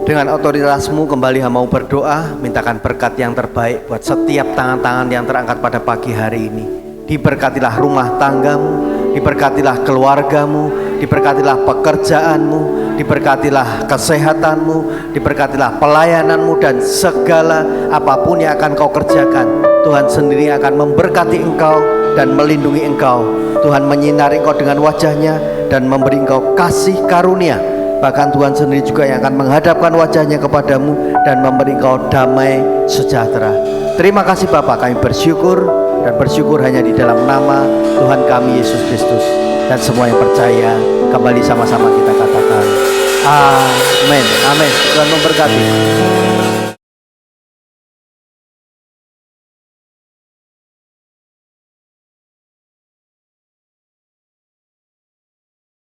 Dengan otoritasmu kembali hamba berdoa, mintakan berkat yang terbaik buat setiap tangan-tangan yang terangkat pada pagi hari ini. Diberkatilah rumah tanggamu, diberkatilah keluargamu, diberkatilah pekerjaanmu, diberkatilah kesehatanmu, diberkatilah pelayananmu, dan segala apapun yang akan kau kerjakan, Tuhan sendiri akan memberkati engkau dan melindungi engkau. Tuhan menyinari engkau dengan wajahnya dan memberi engkau kasih karunia. Bahkan Tuhan sendiri juga yang akan menghadapkan wajahnya kepadamu dan memberi engkau damai sejahtera. Terima kasih Bapa, kami bersyukur dan bersyukur hanya di dalam nama Tuhan kami Yesus Kristus. Dan semua yang percaya kembali sama-sama kita katakan amin. Amin. Tuhan memberkati.